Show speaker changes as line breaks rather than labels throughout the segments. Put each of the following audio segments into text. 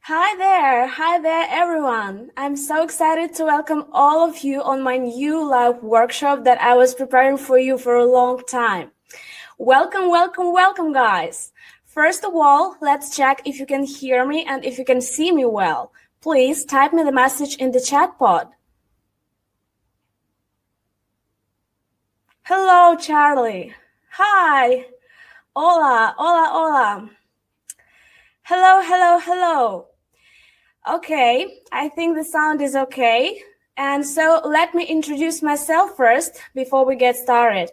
Hi there everyone. I'm so excited to welcome all of you on my new live workshop that I was preparing for you for a long time. Welcome guys. First of all, let's check if you can hear me and if you can see me well. Please type me the message in the chat pod. Hello, Charlie. Hi. Hola. Hello. Okay, I think the sound is okay. And so let me introduce myself first before we get started.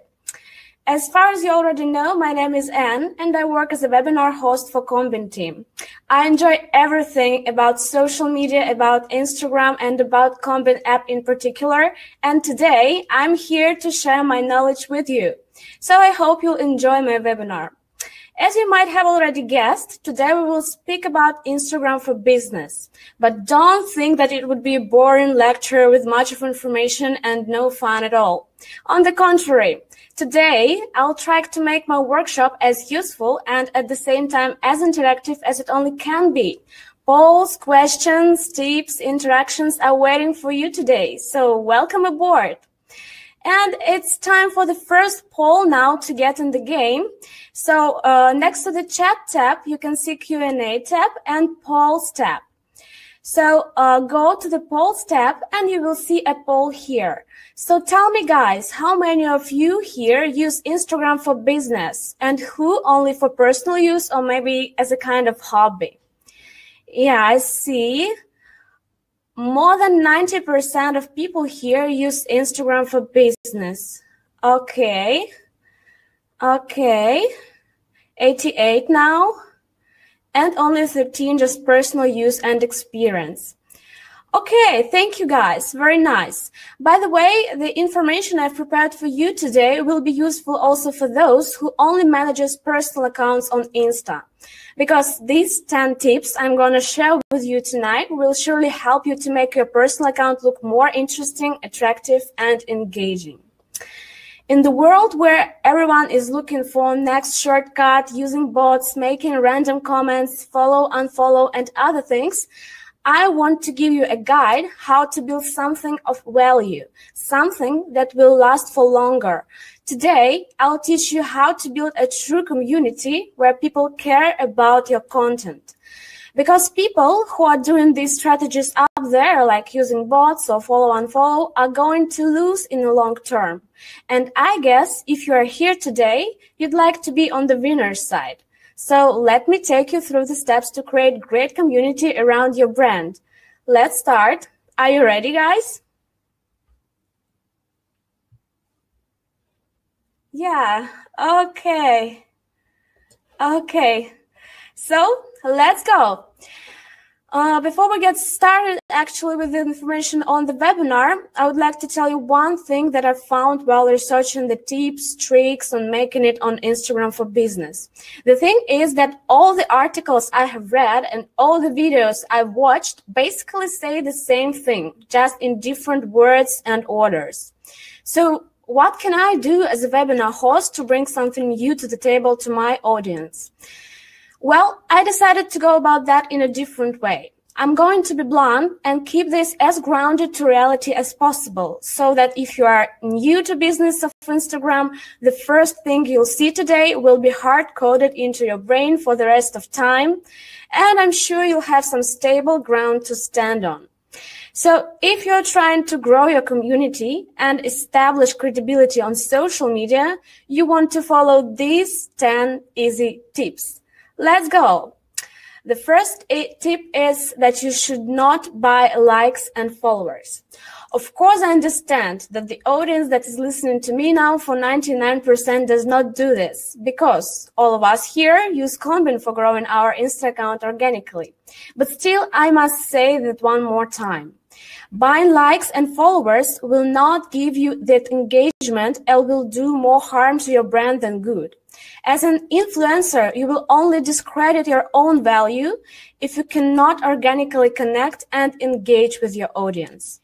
As far as you already know, my name is Anne and I work as a webinar host for Combin team. I enjoy everything about social media, about Instagram and about Combin app in particular. And today I'm here to share my knowledge with you. So I hope you'll enjoy my webinar. As you might have already guessed, today we will speak about Instagram for business. But don't think that it would be a boring lecture with much of information and no fun at all. On the contrary, today I'll try to make my workshop as useful and at the same time as interactive as it only can be. Polls, questions, tips, interactions are waiting for you today. So welcome aboard. And it's time for the first poll now to get in the game. So next to the chat tab, you can see Q&A tab and polls tab. So go to the polls tab and you will see a poll here. So tell me guys, how many of you here use Instagram for business and who only for personal use or maybe as a kind of hobby? Yeah, I see. More than 90% of people here use Instagram for business. Okay. 88 now. And only 13 just personal use and experience. Okay, thank you guys. Very nice. By the way, the information I've prepared for you today will be useful also for those who only manages personal accounts on Insta. Because these 10 tips I'm going to share with you tonight will surely help you to make your personal account look more interesting, attractive, and engaging. In the world where everyone is looking for next shortcut, using bots, making random comments, follow, unfollow, and other things, I want to give you a guide how to build something of value, something that will last for longer. Today, I'll teach you how to build a true community where people care about your content. Because people who are doing these strategies up there, like using bots or follow unfollow, are going to lose in the long term. And I guess if you are here today, you'd like to be on the winner's side. So let me take you through the steps to create great community around your brand. Let's start. Are you ready, guys? Yeah, okay. So let's go. Before we get started actually with the information on the webinar, I would like to tell you one thing that I found while researching the tips, tricks on making it on Instagram for business. The thing is that all the articles I have read and all the videos I've watched basically say the same thing, just in different words and orders. So what can I do as a webinar host to bring something new to the table to my audience? Well, I decided to go about that in a different way. I'm going to be blunt and keep this as grounded to reality as possible, so that if you are new to business of Instagram, the first thing you'll see today will be hard-coded into your brain for the rest of time, and I'm sure you'll have some stable ground to stand on. So if you're trying to grow your community and establish credibility on social media, you want to follow these 10 easy tips. Let's go. The first tip is that you should not buy likes and followers. Of course, I understand that the audience that is listening to me now for 99% does not do this because all of us here use Combin for growing our Insta account organically. But still, I must say that one more time. Buying likes and followers will not give you that engagement and will do more harm to your brand than good. As an influencer, you will only discredit your own value if you cannot organically connect and engage with your audience.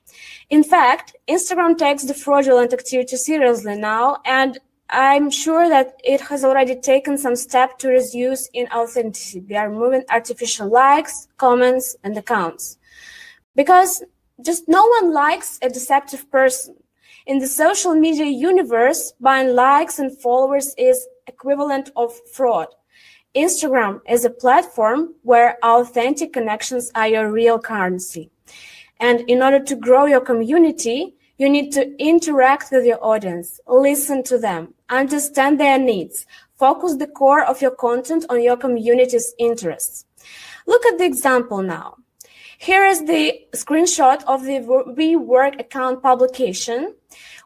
In fact, Instagram takes the fraudulent activity seriously now, and I'm sure that it has already taken some step to reduce inauthenticity. They are removing artificial likes, comments, and accounts. Because just no one likes a deceptive person. In the social media universe, buying likes and followers is equivalent of fraud. Instagram is a platform where authentic connections are your real currency. And in order to grow your community, you need to interact with your audience, listen to them, understand their needs, focus the core of your content on your community's interests. Look at the example now. Here is the screenshot of the WeWork account publication.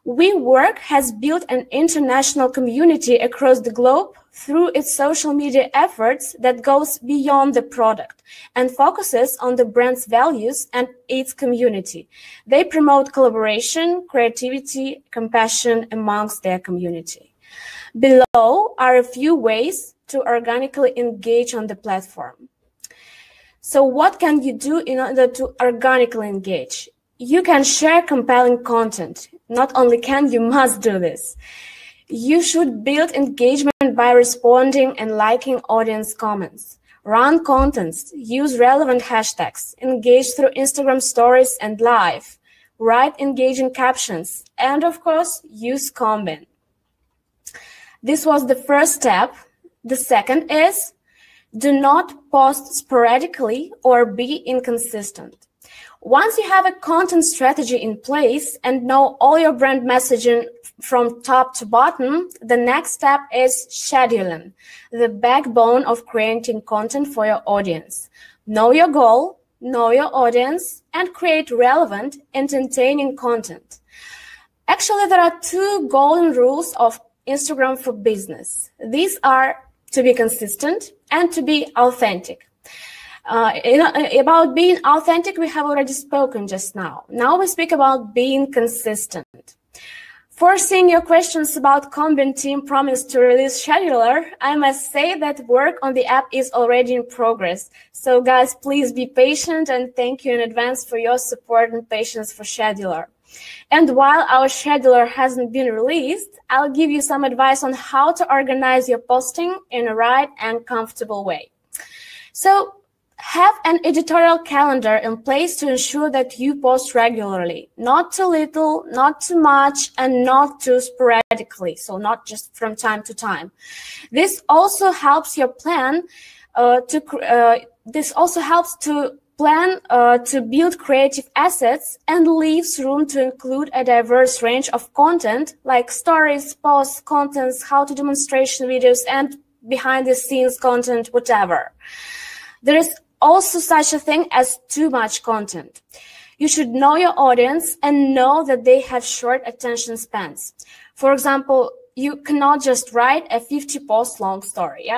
WeWork has built an international community across the globe through its social media efforts that goes beyond the product and focuses on the brand's values and its community. They promote collaboration, creativity, compassion amongst their community. Below are a few ways to organically engage on the platform. So what can you do in order to organically engage? You can share compelling content. Not only can, you must do this. You should build engagement by responding and liking audience comments. Run contents, use relevant hashtags, engage through Instagram stories and live, write engaging captions, and of course, use Combin. This was the first step. The second is, do not post sporadically or be inconsistent. Once you have a content strategy in place and know all your brand messaging from top to bottom, the next step is scheduling, the backbone of creating content for your audience. Know your goal, know your audience, and create relevant, entertaining content. Actually, there are two golden rules of Instagram for business. These are to be consistent and to be authentic. About being authentic, we have already spoken just now. Now we speak about being consistent. Foreseeing your questions about Combin team promise to release scheduler, I must say that work on the app is already in progress. So guys, please be patient and thank you in advance for your support and patience for scheduler. And while our scheduler hasn't been released, I'll give you some advice on how to organize your posting in a right and comfortable way. So, have an editorial calendar in place to ensure that you post regularly, not too little, not too much, and not too sporadically, so not just from time to time. This also helps your plan to build creative assets and leaves room to include a diverse range of content like stories, posts, contents, how-to demonstration videos, and behind-the-scenes content, whatever. There is also such a thing as too much content. You should know your audience and know that they have short attention spans. For example, you cannot just write a 50-post long story,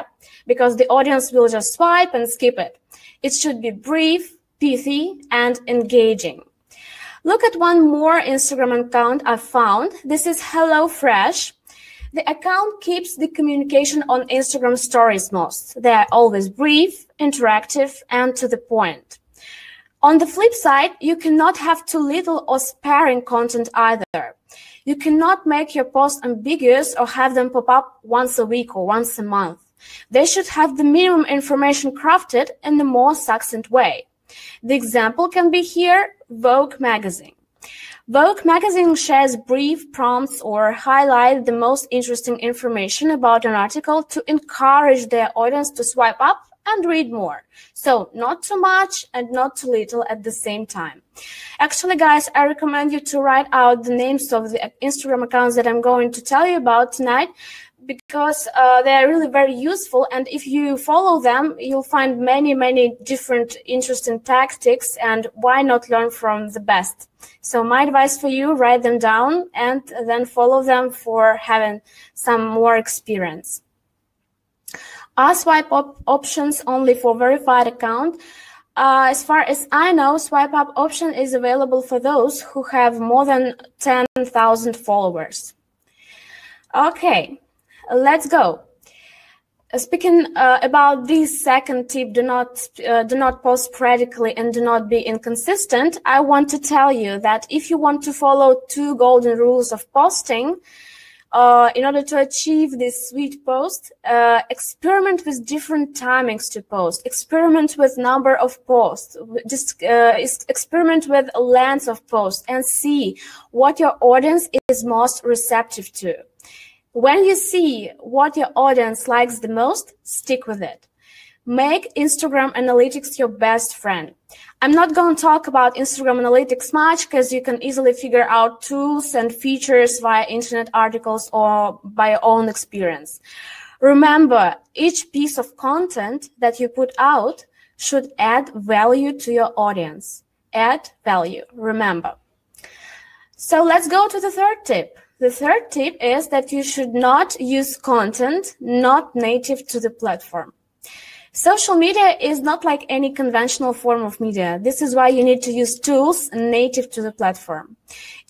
because the audience will just swipe and skip it. It should be brief, pithy, and engaging. Look at one more Instagram account I found. This is HelloFresh. The account keeps the communication on Instagram stories most. They are always brief, interactive, and to the point. On the flip side, you cannot have too little or sparing content either. You cannot make your posts ambiguous or have them pop up once a week or once a month. They should have the minimum information crafted in a more succinct way. The example can be here, Vogue magazine. Vogue magazine shares brief prompts or highlight the most interesting information about an article to encourage their audience to swipe up and read more. So not too much and not too little at the same time. Actually, guys, I recommend you to write out the names of the Instagram accounts that I'm going to tell you about tonight, because they are really very useful, and if you follow them, you'll find many different interesting tactics, and why not learn from the best? So my advice for you, write them down and then follow them for having some more experience. Are swipe up options only for verified account? As far as I know, swipe up option is available for those who have more than 10,000 followers. Okay. Let's go. Speaking about this second tip, do not post sporadically and do not be inconsistent. I want to tell you that if you want to follow two golden rules of posting, In order to achieve this sweet post, experiment with different timings to post, experiment with number of posts, just experiment with length of posts and see what your audience is most receptive to. When you see what your audience likes the most, stick with it. Make Instagram Analytics your best friend. I'm not going to talk about Instagram Analytics much because you can easily figure out tools and features via internet articles or by your own experience. Remember, each piece of content that you put out should add value to your audience. Add value, remember. So let's go to the third tip. The third tip is that you should not use content not native to the platform. Social media is not like any conventional form of media. This is why you need to use tools native to the platform.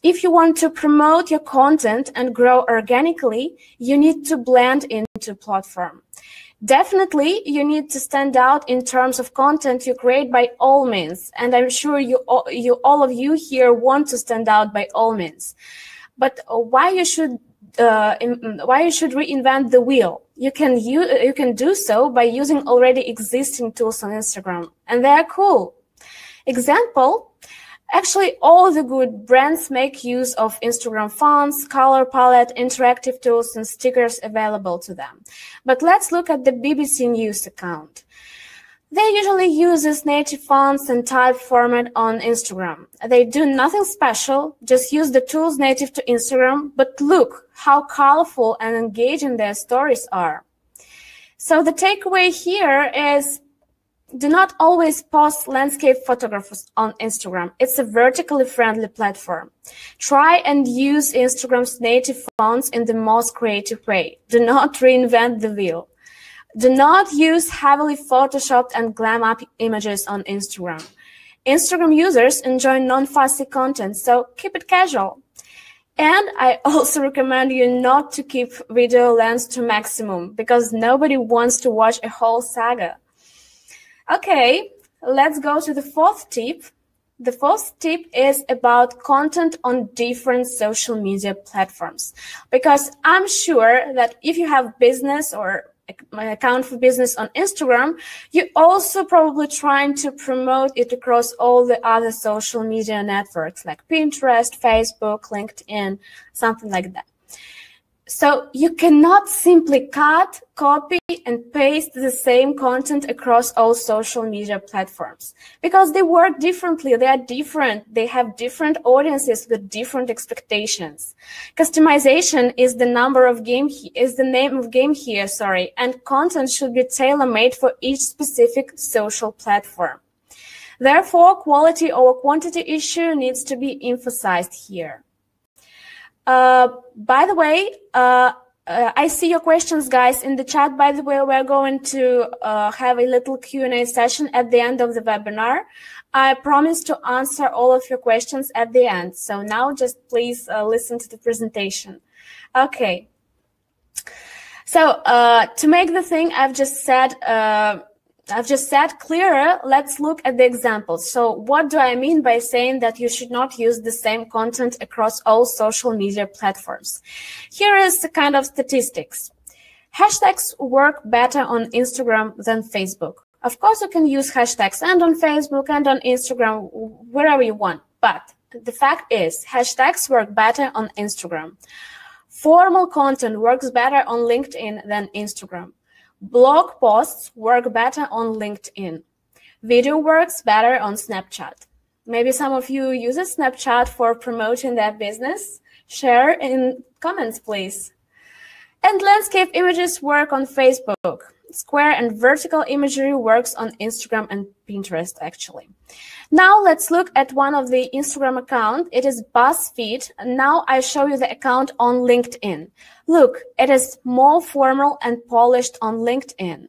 If you want to promote your content and grow organically, you need to blend into platform. Definitely, you need to stand out in terms of content you create by all means. And I'm sure all of you here want to stand out by all means. But why you should reinvent the wheel? You can do so by using already existing tools on Instagram, and they are cool. Example, actually all the good brands make use of Instagram fonts, color palette, interactive tools, and stickers available to them. But let's look at the BBC News account. They usually use this native fonts and type format on Instagram. They do nothing special, just use the tools native to Instagram, but look how colorful and engaging their stories are. So the takeaway here is do not always post landscape photographs on Instagram. It's a vertically friendly platform. Try and use Instagram's native fonts in the most creative way. Do not reinvent the wheel. Do not use heavily photoshopped and glam-up images on Instagram. Instagram users enjoy non-fussy content, so keep it casual. And I also recommend you not to keep video length to maximum because nobody wants to watch a whole saga. Okay, let's go to the fourth tip. The fourth tip is about content on different social media platforms, because I'm sure that if you have business or my account for business on Instagram, you're also probably trying to promote it across all the other social media networks like Pinterest, Facebook, LinkedIn, something like that. So you cannot simply cut, copy, and paste the same content across all social media platforms because they work differently. They are different. They have different audiences with different expectations. Customization is the name of game here, and content should be tailor-made for each specific social platform. Therefore, quality over quantity issue needs to be emphasized here. By the way, I see your questions, guys, in the chat. By the way, we're going to have a little Q&A session at the end of the webinar. I promise to answer all of your questions at the end. So now just please listen to the presentation. Okay. So to make the thing I've just said clearer, let's look at the examples. So what do I mean by saying that you should not use the same content across all social media platforms? Here is the kind of statistics. Hashtags work better on Instagram than Facebook. Of course, you can use hashtags and on Facebook and on Instagram, wherever you want. But the fact is, hashtags work better on Instagram. Formal content works better on LinkedIn than Instagram. Blog posts work better on LinkedIn. Video works better on Snapchat. Maybe some of you use Snapchat for promoting their business. Share in comments, please. And landscape images work on Facebook. Square and vertical imagery works on Instagram and Pinterest, actually. Now let's look at one of the Instagram account. It is BuzzFeed. Now I show you the account on LinkedIn. Look, it is more formal and polished on LinkedIn.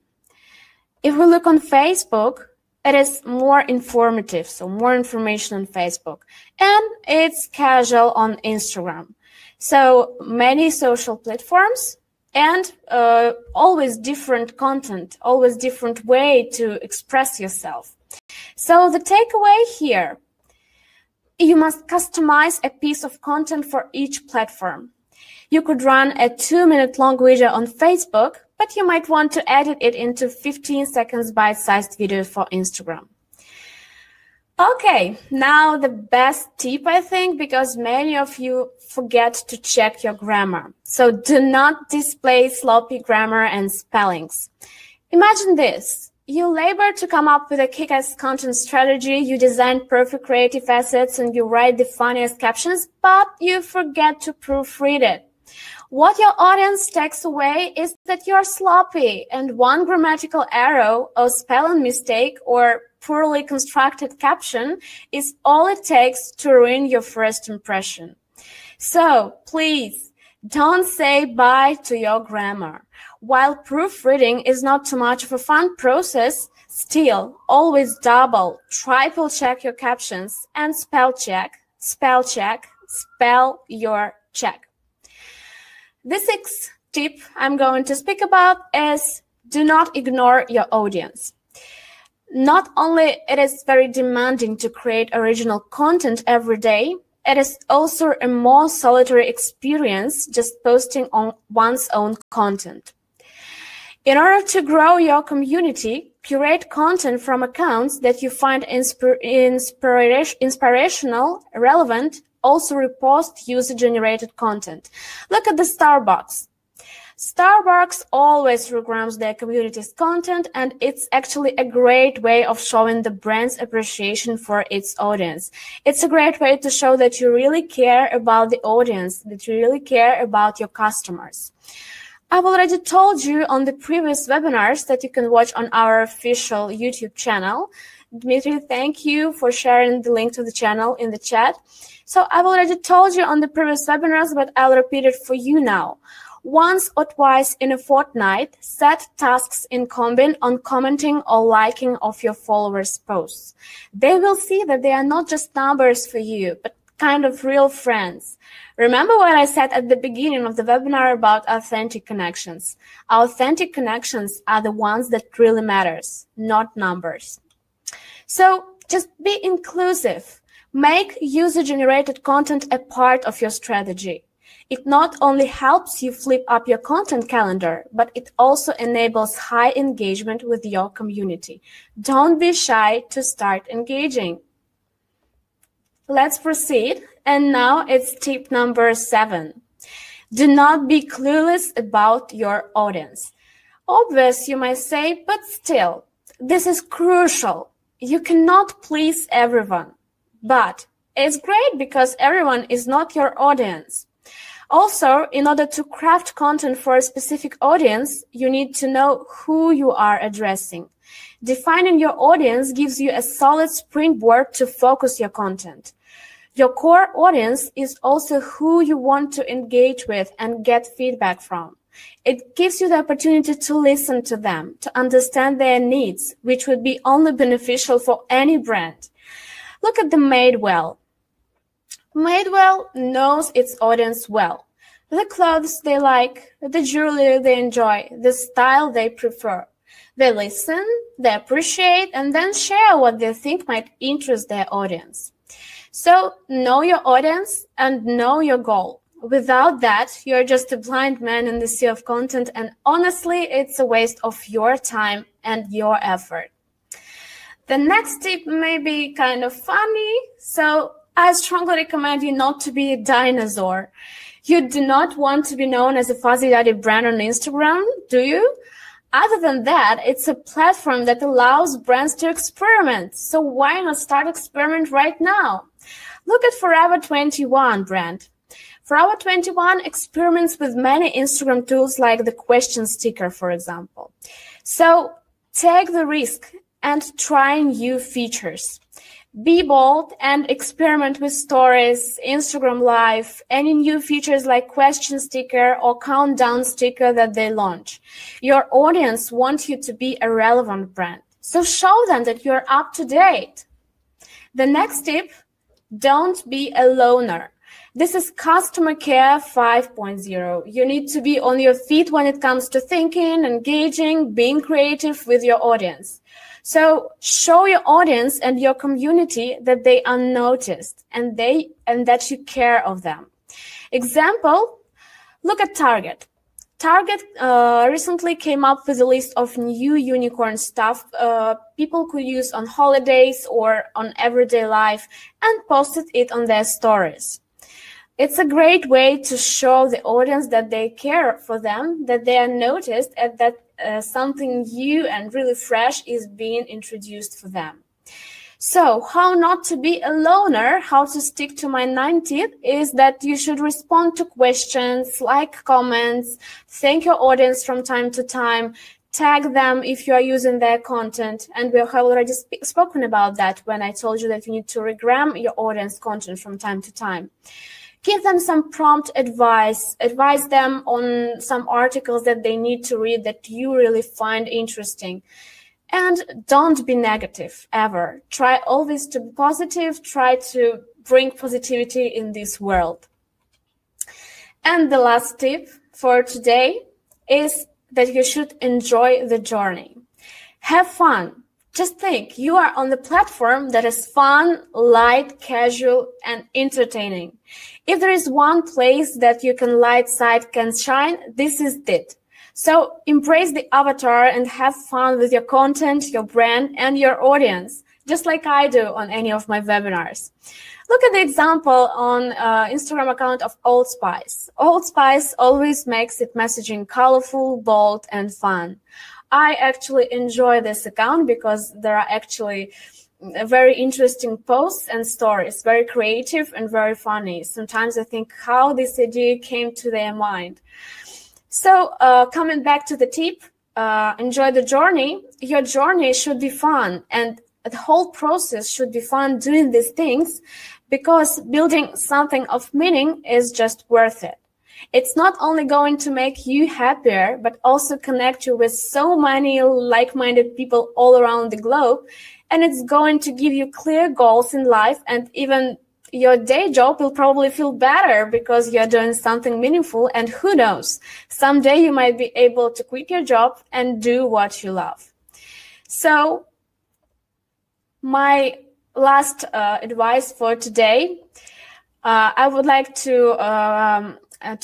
If we look on Facebook, it is more informative, so more information on Facebook. And it's casual on Instagram. So many social platforms and always different content, always different way to express yourself. So the takeaway here, you must customize a piece of content for each platform. You could run a 2-minute long video on Facebook, but you might want to edit it into 15 seconds bite-sized video for Instagram. Okay, now the best tip, I think, because many of you forget to check your grammar. So do not display sloppy grammar and spellings. Imagine this. You labor to come up with a kick-ass content strategy, you design perfect creative assets, and you write the funniest captions, but you forget to proofread it. What your audience takes away is that you're sloppy, and one grammatical error or spelling mistake or poorly constructed caption is all it takes to ruin your first impression. So please don't say bye to your grammar. While proofreading is not too much of a fun process, still always double, triple check your captions and spell your check. The sixth tip I'm going to speak about is do not ignore your audience. Not only it is very demanding to create original content every day, it is also a more solitary experience just posting on one's own content. In order to grow your community, curate content from accounts that you find inspirational, relevant, also repost user-generated content. Look at the Starbucks. Starbucks always regrams their community's content, and it's actually a great way of showing the brand's appreciation for its audience. It's a great way to show that you really care about the audience, that you really care about your customers. I've already told you on the previous webinars that you can watch on our official YouTube channel. Dmitry, thank you for sharing the link to the channel in the chat. So I've already told you on the previous webinars, but I'll repeat it for you now. Once or twice in a fortnight, set tasks in Combin on commenting or liking of your followers' posts. They will see that they are not just numbers for you, but kind of real friends. Remember what I said at the beginning of the webinar about authentic connections. Authentic connections are the ones that really matters, not numbers. So just be inclusive. Make user-generated content a part of your strategy. It not only helps you flip up your content calendar, but it also enables high engagement with your community. Don't be shy to start engaging. Let's proceed. And now it's tip number 7. Do not be clueless about your audience. Obvious, you might say, but still, this is crucial. You cannot please everyone, but it's great because everyone is not your audience. Also, in order to craft content for a specific audience, you need to know who you are addressing. Defining your audience gives you a solid springboard to focus your content. Your core audience is also who you want to engage with and get feedback from. It gives you the opportunity to listen to them, to understand their needs, which would be only beneficial for any brand. Look at the Madewell. Madewell knows its audience well. The clothes they like, the jewelry they enjoy, the style they prefer. They listen, they appreciate, and then share what they think might interest their audience. So know your audience and know your goal. Without that, you're just a blind man in the sea of content, and honestly, it's a waste of your time and your effort. The next tip may be kind of funny, so I strongly recommend you not to be a dinosaur. You do not want to be known as a fuzzy daddy brand on Instagram, do you? Other than that, it's a platform that allows brands to experiment. So why not start experiment right now? Look at Forever 21 brand. Forever 21 experiments with many Instagram tools like the question sticker, for example. So take the risk and try new features. Be bold and experiment with stories, Instagram Live, any new features like question sticker or countdown sticker that they launch. Your audience wants you to be a relevant brand, so show them that you're up to date. The next tip, don't be a loner. This is customer care 5.0. You need to be on your feet when it comes to thinking, engaging, being creative with your audience. So show your audience and your community that they are noticed and that you care of them. Example, Look at Target. Target recently came up with a list of new unicorn stuff people could use on holidays or on everyday life and posted it on their stories. It's a great way to show the audience that they care for them, that they are noticed, and that something new and really fresh is being introduced for them. So how not to be a loner, how to stick to my 9 tip is that you should respond to questions, like comments, thank your audience from time to time, tag them if you are using their content. And we have already spoken about that when I told you that you need to regram your audience content from time to time. Give them some prompt advice, advise them on some articles that they need to read that you really find interesting. And don't be negative, ever. Try always to be positive, try to bring positivity in this world. And the last tip for today is that you should enjoy the journey. Have fun. Just think, you are on the platform that is fun, light, casual, and entertaining. If there is one place that you can light side can shine, this is it. So embrace the avatar and have fun with your content, your brand, and your audience, just like I do on any of my webinars. Look at the example on Instagram account of Old Spice. Old Spice always makes its messaging colorful, bold, and fun. I actually enjoy this account because there are actually very interesting posts and stories, very creative and very funny. Sometimes I think how this idea came to their mind. So coming back to the tip, enjoy the journey. Your journey should be fun, and the whole process should be fun doing these things, because building something of meaning is just worth it. It's not only going to make you happier, but also connect you with so many like-minded people all around the globe. And it's going to give you clear goals in life, and even your day job will probably feel better because you're doing something meaningful. And who knows, someday you might be able to quit your job and do what you love. So my last advice for today, I would like to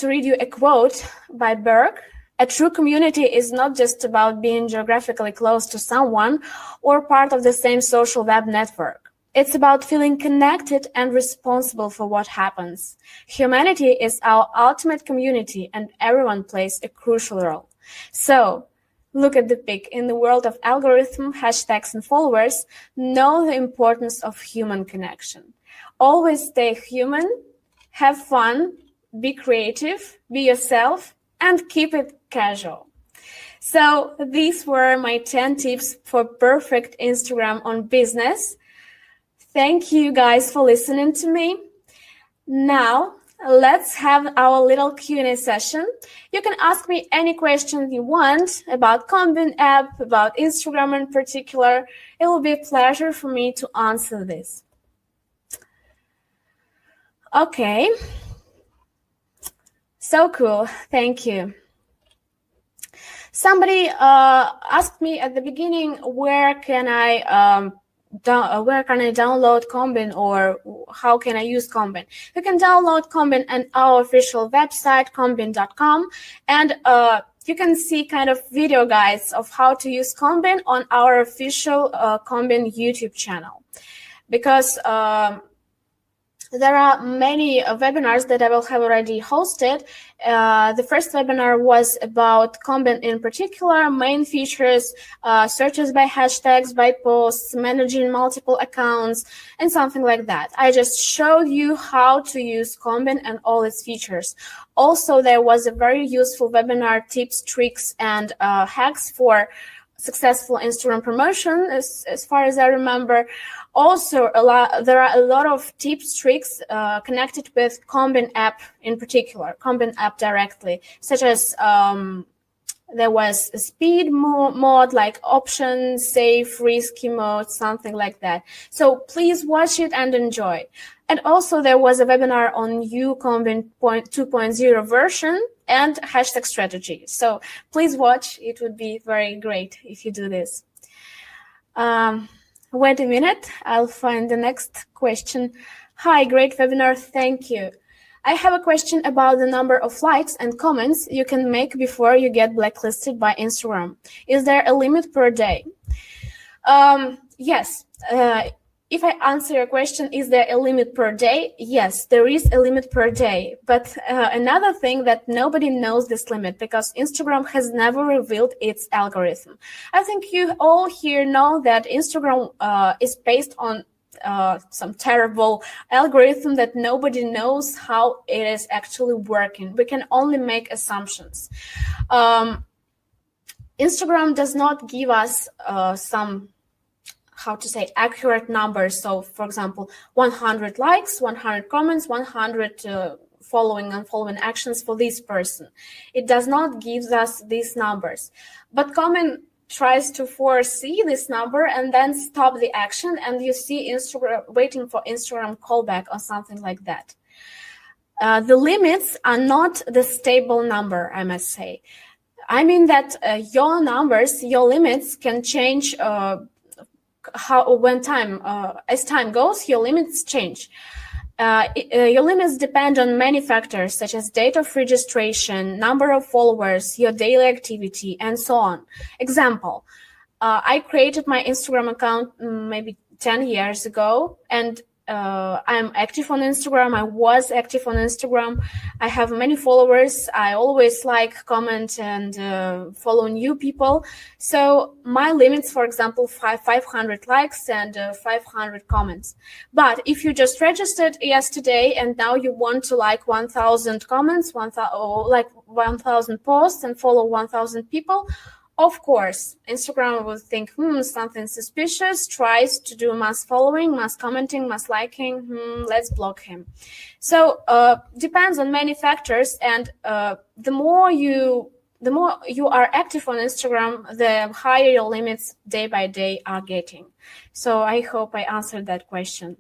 read you a quote by Berg. A true community is not just about being geographically close to someone or part of the same social web network. It's about feeling connected and responsible for what happens. Humanity is our ultimate community, and everyone plays a crucial role. So, look at the pic. In the world of algorithm, hashtags, and followers, know the importance of human connection. Always stay human, have fun, be creative, be yourself, and keep it casual. So these were my 10 tips for perfect Instagram on business. Thank you guys for listening to me. Now, let's have our little Q&A session. You can ask me any question you want about Combin app, about Instagram in particular. It will be a pleasure for me to answer this. Okay. So cool. Thank you. Somebody asked me at the beginning, where can I download Combin, or how can I use Combin? You can download Combin on our official website, combin.com, and you can see kind of video guides of how to use Combin on our official Combin YouTube channel, because there are many webinars that I will have already hosted. The first webinar was about Combin in particular, main features, searches by hashtags, by posts, managing multiple accounts, and something like that. I just showed you how to use Combin and all its features. Also, there was a very useful webinar, tips, tricks, and hacks for successful Instagram promotion, as far as I remember. Also, there are a lot of tips, tricks connected with Combin app in particular, Combin app directly, such as there was a speed mode, like option, safe, risky mode, something like that. So please watch it and enjoy. And also there was a webinar on new Combin 2.0 version and hashtag strategy. So please watch. It would be very great if you do this. Wait a minute. I'll find the next question. Hi, great webinar. Thank you. I have a question about the number of likes and comments you can make before you get blacklisted by Instagram. Is there a limit per day? Yes. If I answer your question, is there a limit per day? Yes, there is a limit per day. But another thing that nobody knows this limit because Instagram has never revealed its algorithm. I think you all here know that Instagram is based on some terrible algorithm that nobody knows how it is actually working. We can only make assumptions. Instagram does not give us some accurate numbers. So, for example, 100 likes, 100 comments, 100 following and unfollowing actions for this person. It does not give us these numbers. But Combin tries to foresee this number and then stop the action, and you see Instagram waiting for Instagram callback or something like that. The limits are not the stable number, I must say. I mean that your numbers, your limits can change as time goes, your limits change. Your limits depend on many factors such as date of registration, number of followers, your daily activity, and so on. Example, I created my Instagram account maybe 10 years ago, and I'm active on Instagram. I was active on Instagram. I have many followers. I always like, comment, and follow new people. So my limits, for example, 500 likes and 500 comments. But if you just registered yesterday and now you want to like 1,000 comments, 1,000 posts and follow 1,000 people, of course, Instagram will think, something suspicious, tries to do mass following, mass commenting, mass liking, let's block him. So depends on many factors, and the more you are active on Instagram, the higher your limits day by day are getting. So I hope I answered that question.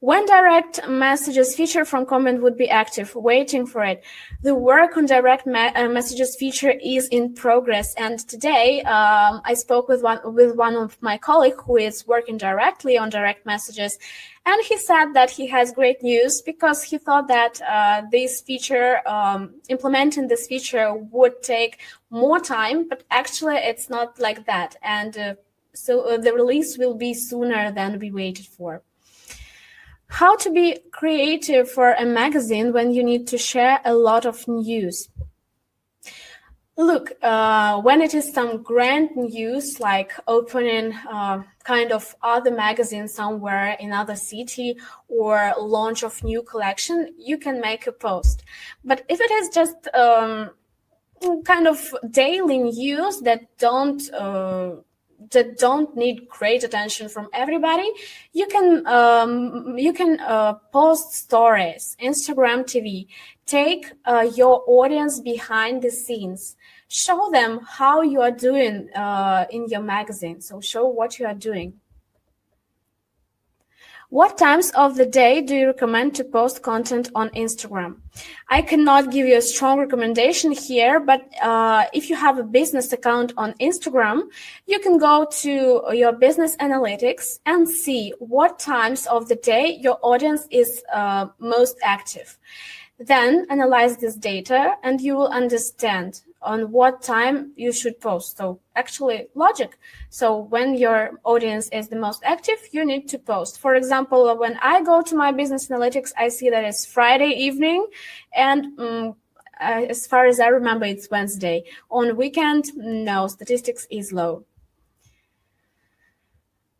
When direct messages feature from Combin would be active, waiting for it. The work on direct messages feature is in progress, and today I spoke with one of my colleagues who is working directly on direct messages, and he said that he has great news because he thought that this feature, implementing this feature would take more time, but actually it's not like that, and so the release will be sooner than we waited for. How to be creative for a magazine when you need to share a lot of news? Look, when it is some grand news like opening kind of other magazine somewhere in other city or launch of new collection, you can make a post. But if it is just kind of daily news that don't need great attention from everybody, you can post stories, Instagram TV, take your audience behind the scenes, show them how you are doing in your magazine, so show what you are doing. What times of the day do you recommend to post content on Instagram? I cannot give you a strong recommendation here, but if you have a business account on Instagram, you can go to your business analytics and see what times of the day your audience is most active. Then analyze this data and you will understand on what time you should post. So actually logic. So when your audience is the most active, you need to post. For example, when I go to my business analytics, I see that it's Friday evening, and as far as I remember, it's Wednesday. On weekend, no, statistics is low.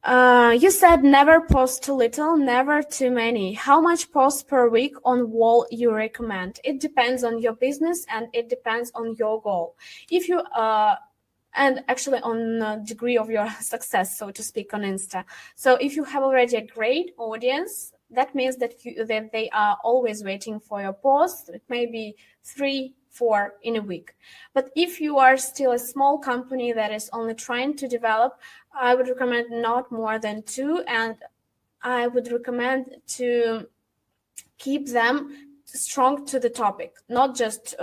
You said never post too little, never too many. How much posts per week on wall you recommend? It depends on your business and it depends on your goal. If you and actually on the degree of your success, so to speak, on Insta. So if you have already a great audience, that means that they are always waiting for your post. It may be 3, 4 in a week. But if you are still a small company that is only trying to develop, I would recommend not more than 2, and I would recommend to keep them strong to the topic, not just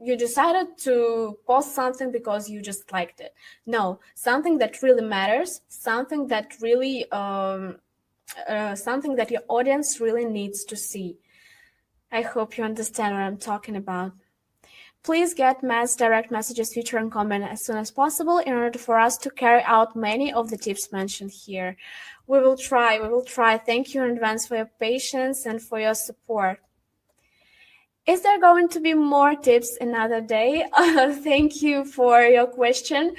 you decided to post something because you just liked it. No, something that really matters, something that really something that your audience really needs to see. I hope you understand what I'm talking about. Please get mass direct messages featuring Combin as soon as possible in order for us to carry out many of the tips mentioned here. We will try. Thank you in advance for your patience and for your support. Is there going to be more tips another day? Thank you for your question.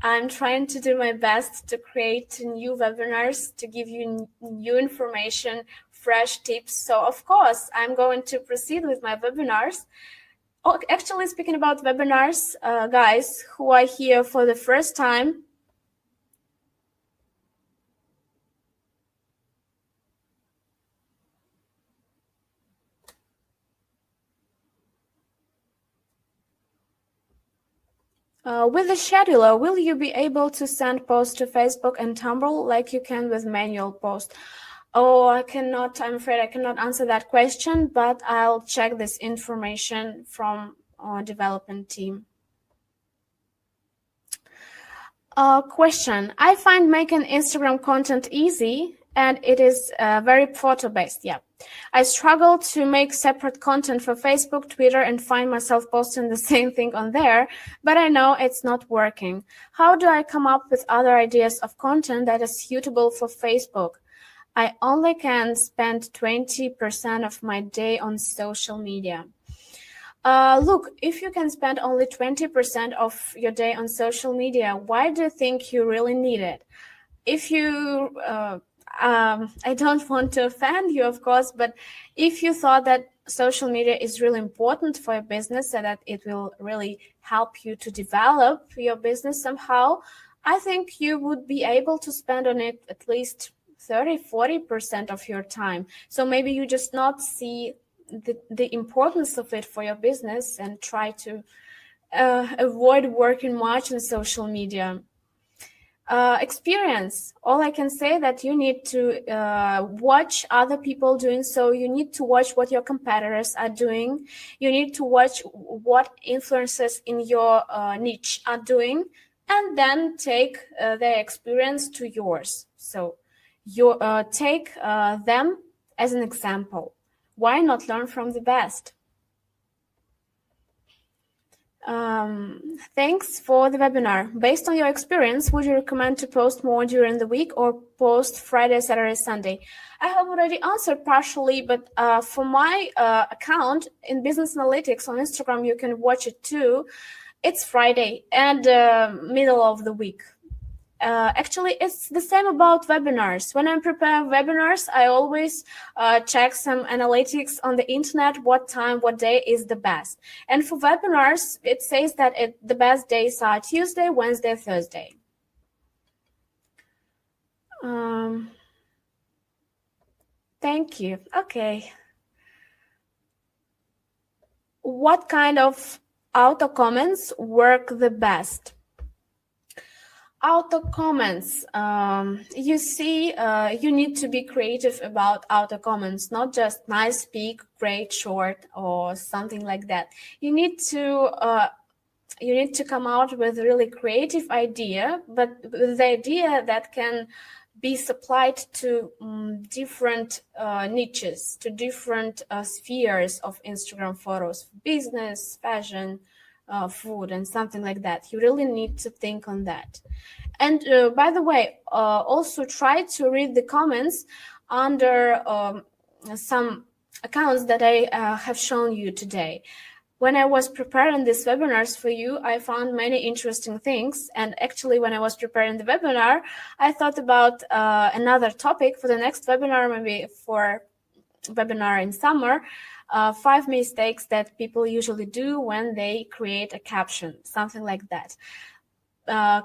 I'm trying to do my best to create new webinars, to give you new information, fresh tips. So, of course, I'm going to proceed with my webinars. Oh, actually, speaking about webinars, guys who are here for the first time, with the scheduler, will you be able to send posts to Facebook and Tumblr like you can with manual posts? Oh, I cannot. I'm afraid I cannot answer that question, but I'll check this information from our development team. Question. I find making Instagram content easy and it is very photo-based. Yeah. I struggle to make separate content for Facebook, Twitter, and find myself posting the same thing on there, but I know it's not working. How do I come up with other ideas of content that is suitable for Facebook? I only can spend 20% of my day on social media. Look, if you can spend only 20% of your day on social media, why do you think you really need it? If you, I don't want to offend you, of course, but if you thought that social media is really important for your business and that it will really help you to develop your business somehow, I think you would be able to spend on it at least 30-40% of your time. So maybe you just not see the importance of it for your business and try to avoid working much on social media. Experience. All I can say that you need to watch other people doing so. You need to watch what your competitors are doing. You need to watch what influencers in your niche are doing, and then take their experience to yours. So you take them as an example. Why not learn from the best? Thanks for the webinar. Based on your experience, would you recommend to post more during the week or post Friday, Saturday, Sunday? I have already answered partially, but for my account in Business Analytics on Instagram, you can watch it too. It's Friday and middle of the week. Actually, it's the same about webinars. When I'm preparing webinars, I always check some analytics on the internet, what time, what day is the best. And for webinars, it says that the best days are Tuesday, Wednesday, Thursday. Thank you. Okay. What kind of auto comments work the best? Auto comments, you see, you need to be creative about auto comments, not just nice, big, great, short, or something like that. You need to come out with a really creative idea, but with the idea that can be supplied to different niches, to different spheres of Instagram photos, business, fashion, food, and something like that. You really need to think on that. And by the way, also try to read the comments under some accounts that I have shown you today. When I was preparing these webinars for you, I found many interesting things. And actually, when I was preparing the webinar, I thought about another topic for the next webinar, maybe for webinar in summer. 5 mistakes that people usually do when they create a caption, something like that.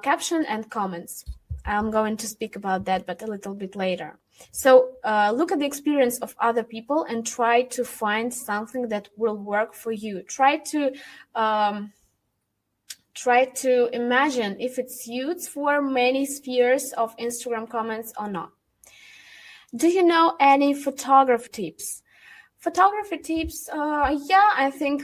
Caption and comments. I'm going to speak about that, but a little bit later. So look at the experience of other people and try to find something that will work for you. Try to imagine if it suits for many spheres of Instagram comments or not. Do you know any photography tips? Photography tips, yeah, I think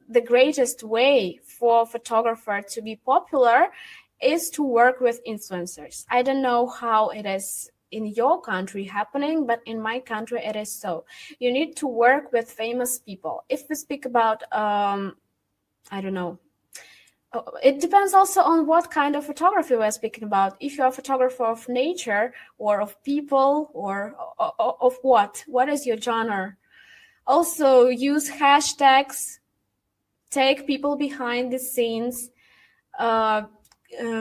the greatest way for a photographer to be popular is to work with influencers. I don't know how it is in your country happening, but in my country it is so. You need to work with famous people. If we speak about, I don't know, it depends also on what kind of photography we're speaking about. If you're a photographer of nature or of people or of what? What is your genre? Also use hashtags, take people behind the scenes,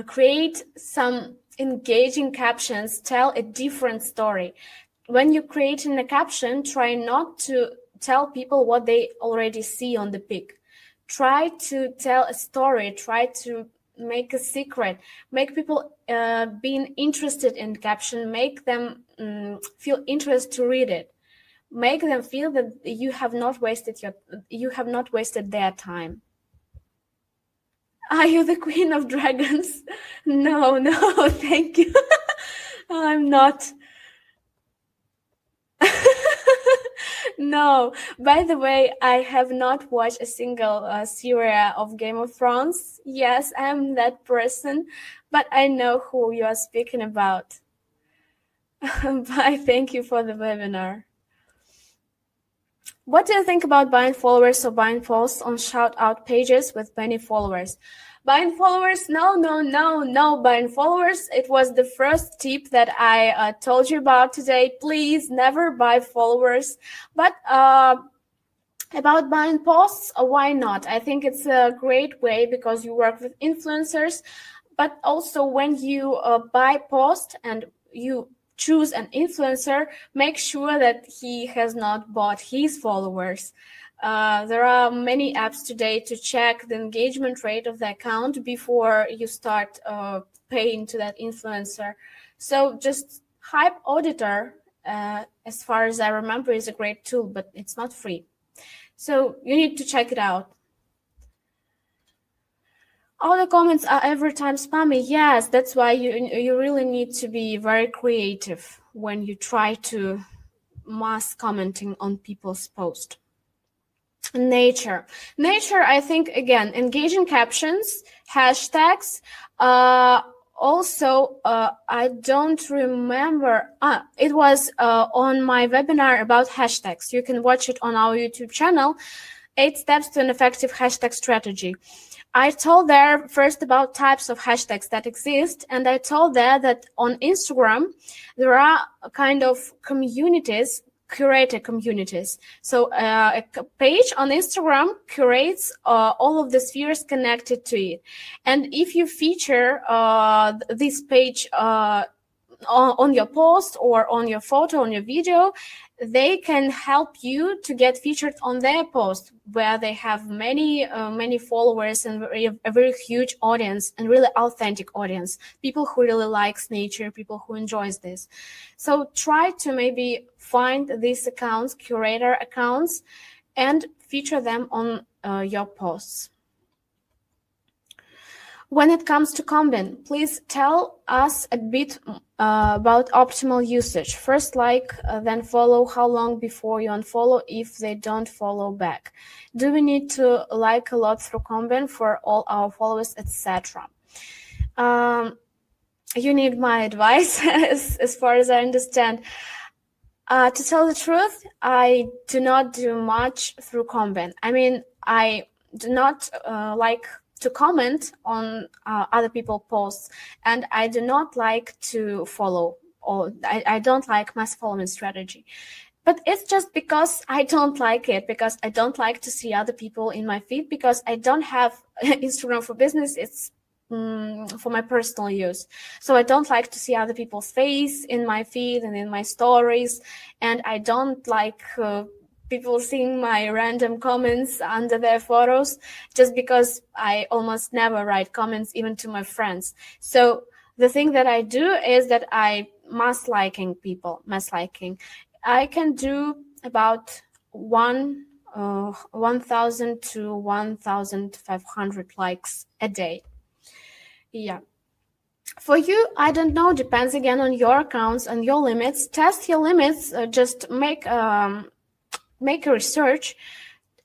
create some engaging captions, tell a different story. When you're creating a caption, try not to tell people what they already see on the pic. Try to tell a story, try to make a secret, make people being interested in the caption, make them feel interest to read it, make them feel that you have not wasted their time. Are you the queen of dragons? No, thank you. I'm not. No, by the way, I have not watched a single series of Game of Thrones. Yes, I'm that person, but I know who you are speaking about. Bye, thank you for the webinar. What do you think about buying followers or buying posts on shout-out pages with many followers? Buying followers? No, buying followers. It was the first tip that I told you about today. Please never buy followers. But about buying posts, why not? I think it's a great way because you work with influencers. But also when you buy posts and you choose an influencer, make sure that he has not bought his followers. There are many apps today to check the engagement rate of the account before you start paying to that influencer. So just Hype Auditor, as far as I remember, is a great tool, but it's not free. So you need to check it out. All the comments are every time spammy. Yes, that's why you really need to be very creative when you try to mass commenting on people's posts. Nature, I think, again, engaging captions, hashtags. Also, I don't remember. It was on my webinar about hashtags. You can watch it on our YouTube channel, 8 Steps to an Effective Hashtag Strategy. I told there first about types of hashtags that exist, and I told there that on Instagram, there are kind of communities, curated communities. So a page on Instagram curates all of the spheres connected to it. And if you feature this page on your post or on your photo, on your video, they can help you to get featured on their post where they have many followers and a very huge audience and really authentic audience, people who really likes nature, people who enjoys this. So try to maybe find these accounts, curator accounts, and feature them on your posts. When it comes to Combin, please tell us a bit about optimal usage. First like, then follow, how long before you unfollow if they don't follow back. Do we need to like a lot through Combin for all our followers, etc.? You need my advice as far as I understand. To tell the truth, I do not do much through Combin. I mean, I do not like to comment on other people's posts, and I do not like to follow, or I don't like mass following strategy. But it's just because I don't like it, because I don't like to see other people in my feed, because I don't have Instagram for business. It's for my personal use. So I don't like to see other people's face in my feed and in my stories, and I don't like people seeing my random comments under their photos, just because I almost never write comments even to my friends. So the thing that I do is that I mass liking people, I can do about 1,000 to 1,500 likes a day. Yeah. For you, I don't know, depends again on your accounts and your limits. Test your limits, just make a research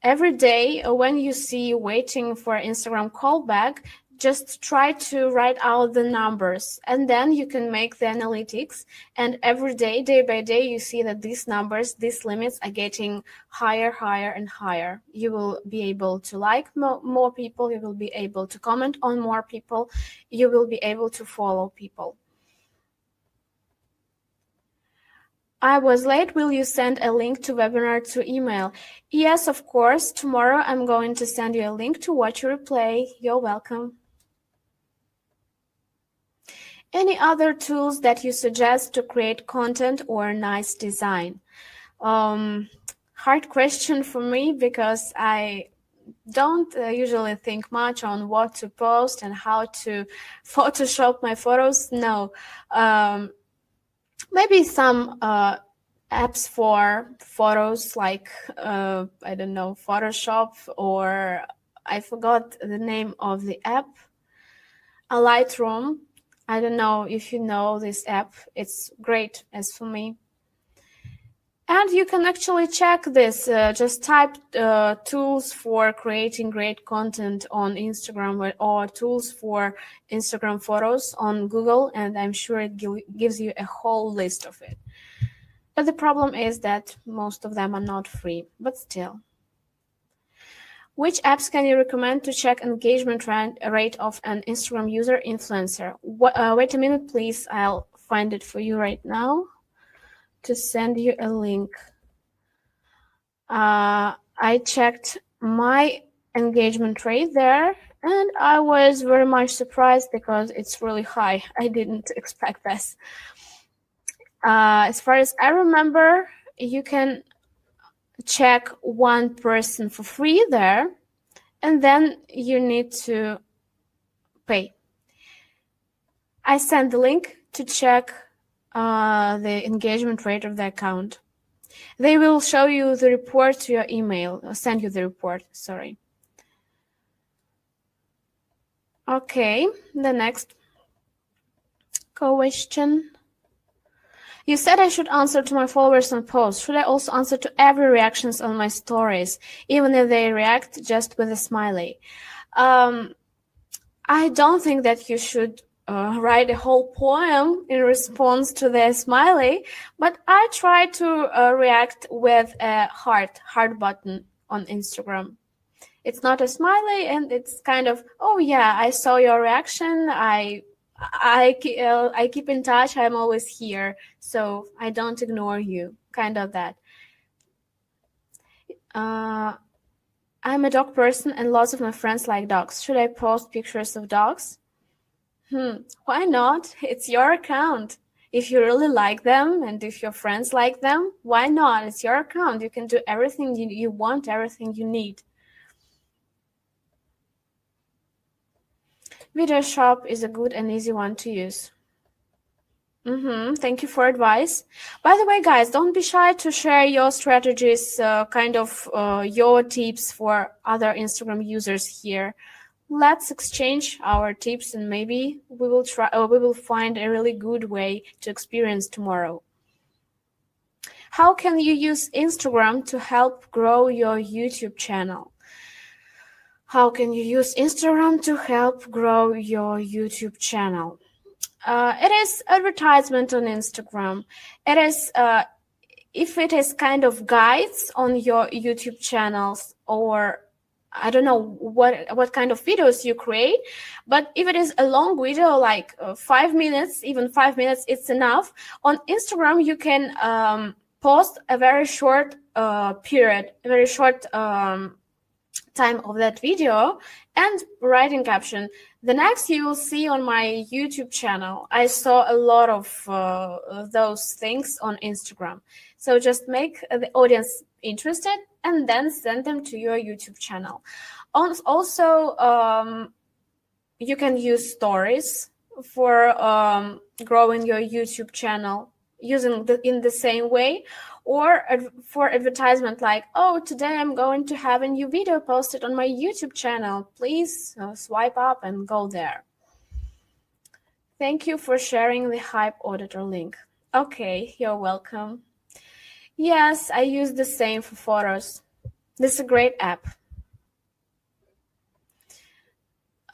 every day when you see waiting for Instagram callback. just try to write out the numbers, and then you can make the analytics, and every day, day by day, you see that these numbers, these limits are getting higher, higher, and higher. You will be able to like more people, you will be able to comment on more people, you will be able to follow people. I was late. Will you send a link to webinar to email? Yes, of course. Tomorrow I'm going to send you a link to watch your replay. You're welcome. Any other tools that you suggest to create content or nice design? Hard question for me, because I don't usually think much on what to post and how to Photoshop my photos. No. Maybe some apps for photos, like, I don't know, Photoshop, or I forgot the name of the app. A Lightroom. I don't know if you know this app. It's great as for me. And you can actually check this. Just type tools for creating great content on Instagram, or tools for Instagram photos on Google, and I'm sure it gives you a whole list of it. But the problem is that most of them are not free, but still. Which apps can you recommend to check engagement rate of an Instagram user influencer? Wait a minute, please. I'll find it for you right now to send you a link. I checked my engagement rate there, and I was very much surprised because it's really high. I didn't expect this. As far as I remember, you can check one person for free there, and then you need to pay. I sent the link to check the engagement rate of the account. They will show you the report to your email, or send you the report, sorry. Okay, the next question. You said I should answer to my followers on posts. Should I also answer to every reactions on my stories, even if they react just with a smiley? I don't think that you should write a whole poem in response to the smiley, but I try to react with a heart button on Instagram. It's not a smiley, and it's kind of, oh yeah, I saw your reaction. I keep in touch. I'm always here, so I don't ignore you. Kind of that. I'm a dog person, and lots of my friends like dogs. Should I post pictures of dogs? Why not? It's your account. If you really like them, and if your friends like them, why not? It's your account. You can do everything you want, everything you need. Video Shop is a good and easy one to use. Thank you for advice. By the way, guys, don't be shy to share your strategies, your tips for other Instagram users here. Let's exchange our tips, and maybe we will find a really good way to experience tomorrow. How can you use Instagram to help grow your YouTube channel? How can you use Instagram to help grow your YouTube channel? It is advertisement on Instagram. It is if it is kind of guides on your YouTube channels, or I don't know what kind of videos you create, but if it is a long video, like 5 minutes, even 5 minutes, it's enough. On Instagram, you can post a very short period, a very short time of that video, and writing caption. The next you will see on my YouTube channel. I saw a lot of those things on Instagram. So just make the audience interested and then send them to your YouTube channel. Also, you can use stories for growing your YouTube channel using in the same way, or for advertisement, like, oh, today I'm going to have a new video posted on my YouTube channel. Please swipe up and go there. Thank you for sharing the Hype Auditor link. Okay, you're welcome. Yes, I use the same for photos. This is a great app.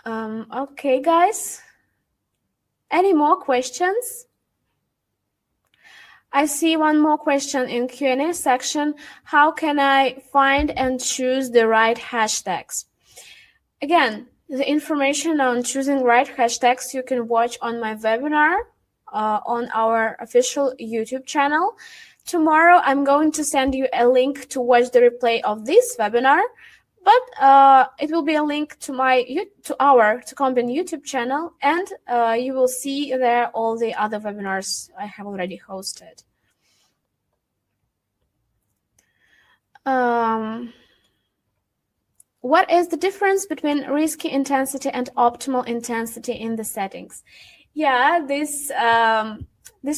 Okay, guys. Any more questions? I see one more question in Q&A section. How can I find and choose the right hashtags? Again, the information on choosing right hashtags you can watch on my webinar on our official YouTube channel. Tomorrow, I'm going to send you a link to watch the replay of this webinar, but it will be a link to Combin YouTube channel, and you will see there all the other webinars I have already hosted. What is the difference between risky intensity and optimal intensity in the settings? Yeah, this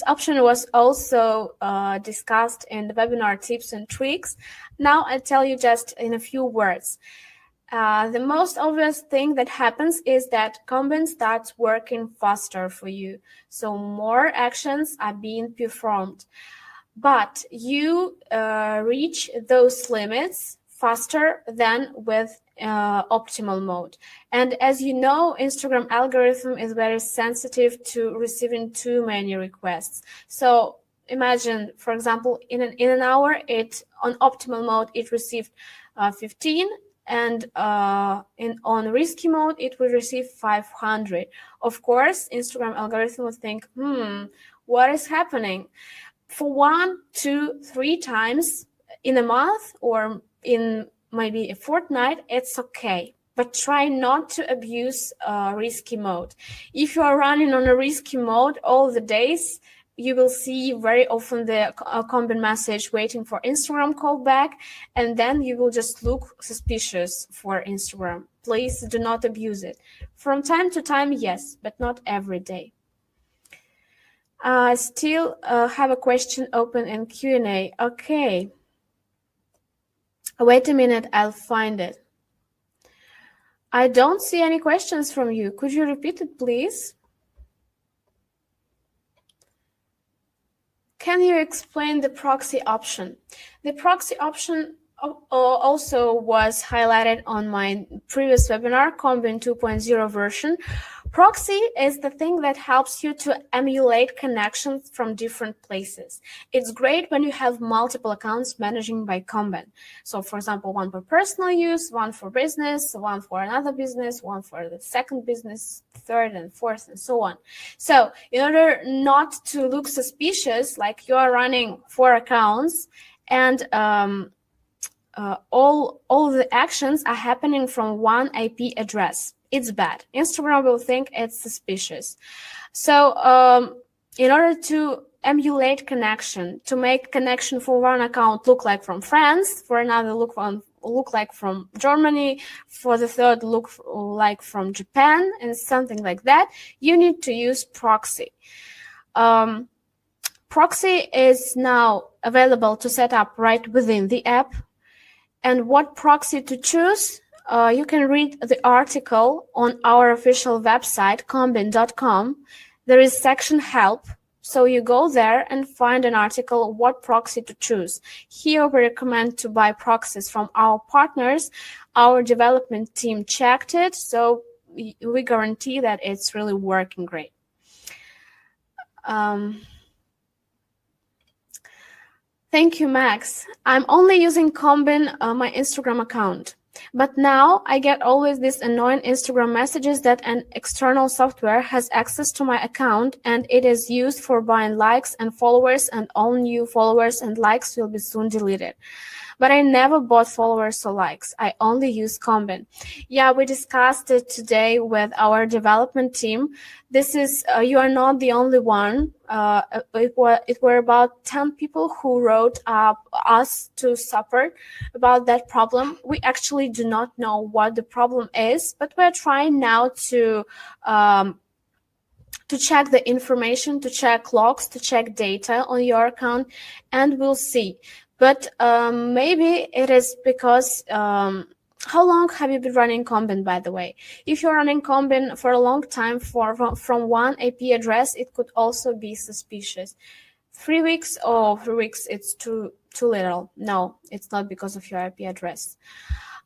option was also discussed in the webinar tips and tricks. Now I'll tell you just in a few words. The most obvious thing that happens is that Combin starts working faster for you. So more actions are being performed. But you reach those limits faster than with optimal mode. And as you know, Instagram algorithm is very sensitive to receiving too many requests. So imagine, for example, in an hour, on optimal mode, it received 15, and on risky mode, it will receive 500. Of course, Instagram algorithm will think, what is happening? For 1, 2, 3 times in a month or in maybe a fortnight, it's okay. But try not to abuse risky mode. If you are running on a risky mode all the days, you will see very often the Combin message waiting for Instagram callback, and then you will just look suspicious for Instagram. Please do not abuse it. From time to time, yes, but not every day. I still have a question open in Q&A. Okay. Wait a minute, I'll find it. I don't see any questions from you. Could you repeat it, please? Can you explain the proxy option? The proxy option also was highlighted on my previous webinar, Combin 2.0 version. Proxy is the thing that helps you to emulate connections from different places. It's great when you have multiple accounts managing by Combin. So, for example, one for personal use, one for business, one for another business, one for the second business, third and fourth, and so on. So, in order not to look suspicious, like you're running 4 accounts and all the actions are happening from one IP address. It's bad. Instagram will think it's suspicious. So in order to emulate connection, to make connection for one account look like from France, for another look like from Germany, for the third look like from Japan, and something like that, you need to use proxy. Proxy is now available to set up right within the app. And what proxy to choose? You can read the article on our official website, combin.com. There is section help. So you go there and find an article what proxy to choose. Here we recommend to buy proxies from our partners. Our development team checked it, so we guarantee that it's really working great. Thank you, Max. I'm only using Combin, my Instagram account. But now I get always these annoying Instagram messages that an external software has access to my account and it is used for buying likes and followers, and all new followers and likes will be soon deleted. But I never bought followers or likes. I only use Combin. Yeah, we discussed it today with our development team. This is, you are not the only one. It were about 10 people who wrote us to support about that problem. We actually do not know what the problem is, but we're trying now to check the information, to check logs, to check data on your account, and we'll see. But maybe it is because, how long have you been running Combin, by the way? If you're running Combin for a long time from one IP address, it could also be suspicious. 3 weeks? Oh, 3 weeks, it's too little. No, it's not because of your IP address.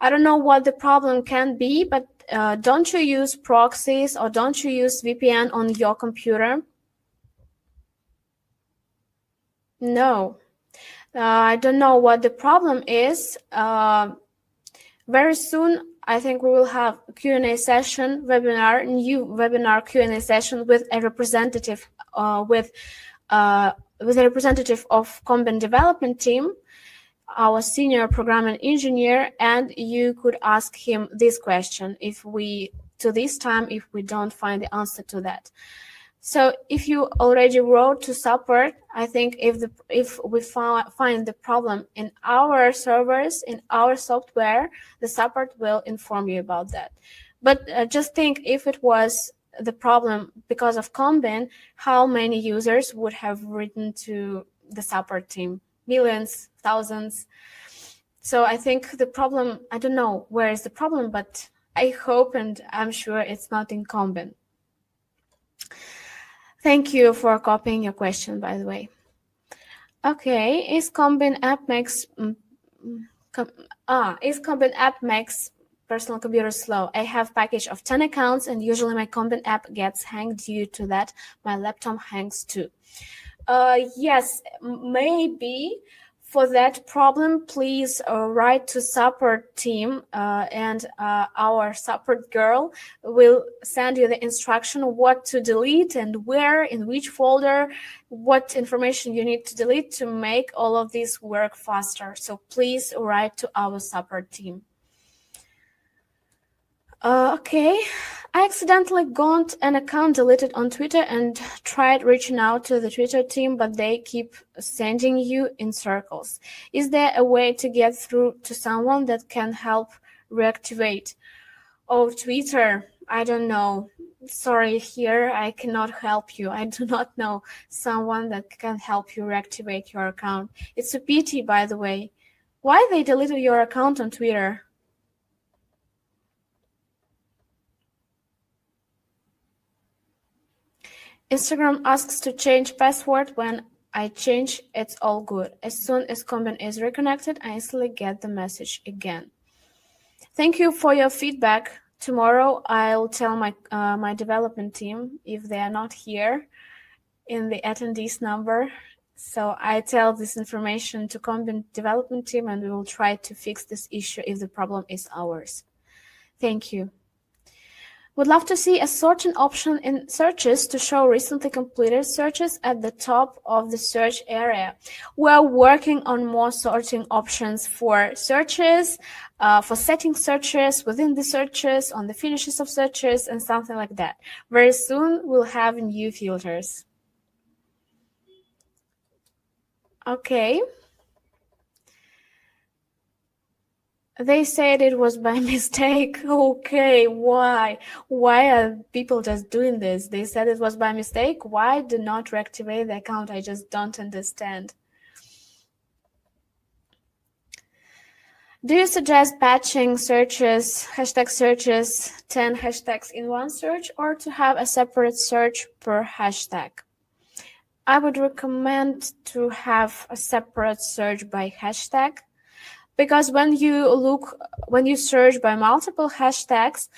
I don't know what the problem can be, but don't you use proxies or don't you use VPN on your computer? No. I don't know what the problem is. Very soon, I think we will have a Q&A session, new webinar Q&A session with a representative, with a representative of Combin development team, our senior programming engineer, and you could ask him this question if we don't find the answer to that. So if you already wrote to support, I think if we find the problem in our servers, in our software, the support will inform you about that. But just think, if it was the problem because of Combin, how many users would have written to the support team? Millions, thousands. So I think the problem, I don't know where is the problem, but I hope and I'm sure it's not in Combin. Thank you for copying your question, by the way. Okay, is Combin app makes personal computer slow? I have package of 10 accounts and usually my Combin app gets hanged. Due to that, my laptop hangs too. Yes, maybe. For that problem, please write to support team and our support girl will send you the instruction what to delete and where, in which folder, what information you need to delete to make all of this work faster. So please write to our support team. Okay, I accidentally got an account deleted on Twitter and tried reaching out to the Twitter team, but they keep sending you in circles. Is there a way to get through to someone that can help reactivate? Oh, Twitter, I don't know. Sorry, here I cannot help you. I do not know someone that can help you reactivate your account. It's a pity, by the way. Why they deleted your account on Twitter? Instagram asks to change password. When I change, it's all good. As soon as Combin is reconnected, I instantly get the message again. Thank you for your feedback. Tomorrow, I'll tell my development team if they are not here in the attendees number. So I tell this information to Combin development team, and we will try to fix this issue if the problem is ours. Thank you. Would love to see a sorting option in searches to show recently completed searches at the top of the search area. We're working on more sorting options for searches, for setting searches within the searches, on the finishes of searches, and something like that. Very soon, we'll have new filters. Okay. They said it was by mistake. Okay, why? Why are people just doing this? They said it was by mistake. Why do not reactivate the account? I just don't understand. Do you suggest patching searches, hashtag searches, 10 hashtags in one search, or to have a separate search per hashtag? I would recommend to have a separate search by hashtag. Because when you search by multiple hashtags,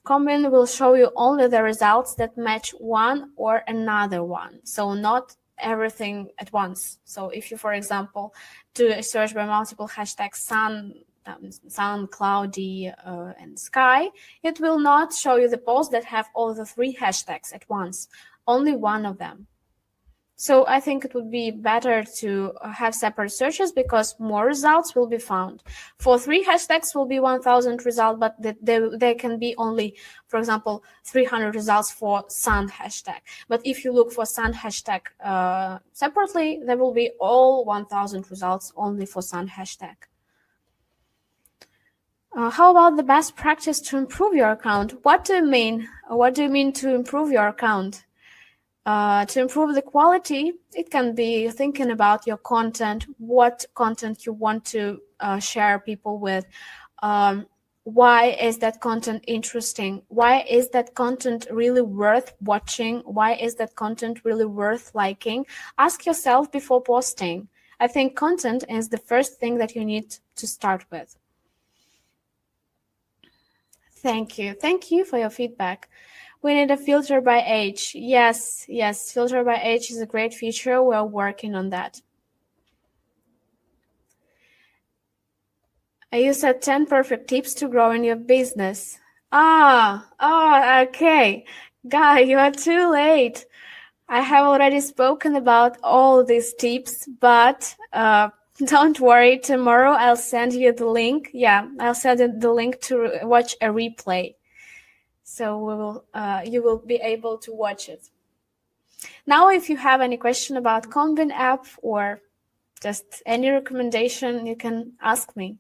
Combin will show you only the results that match one or another one. So not everything at once. So if you, for example, do a search by multiple hashtags, sun, cloudy, and sky, it will not show you the posts that have all the three hashtags at once, only one of them. So I think it would be better to have separate searches because more results will be found. For 3 hashtags will be 1,000 results, but there can be only, for example, 300 results for sun hashtag. But if you look for sun hashtag separately, there will be all 1,000 results only for sun hashtag. How about the best practice to improve your account? What do you mean? What do you mean to improve your account? To improve the quality, it can be thinking about your content, what content you want to share people with. Why is that content interesting? Why is that content really worth watching? Why is that content really worth liking? Ask yourself before posting. I think content is the first thing that you need to start with. Thank you. Thank you for your feedback. We need a filter by age. Yes, filter by age is a great feature. We're working on that. You said 10 perfect tips to grow in your business. Okay. Guy, you are too late. I have already spoken about all these tips, but don't worry. Tomorrow I'll send you the link. Yeah, I'll send you the link to watch a replay. So you will be able to watch it. Now, if you have any question about Combin app or just any recommendation, you can ask me.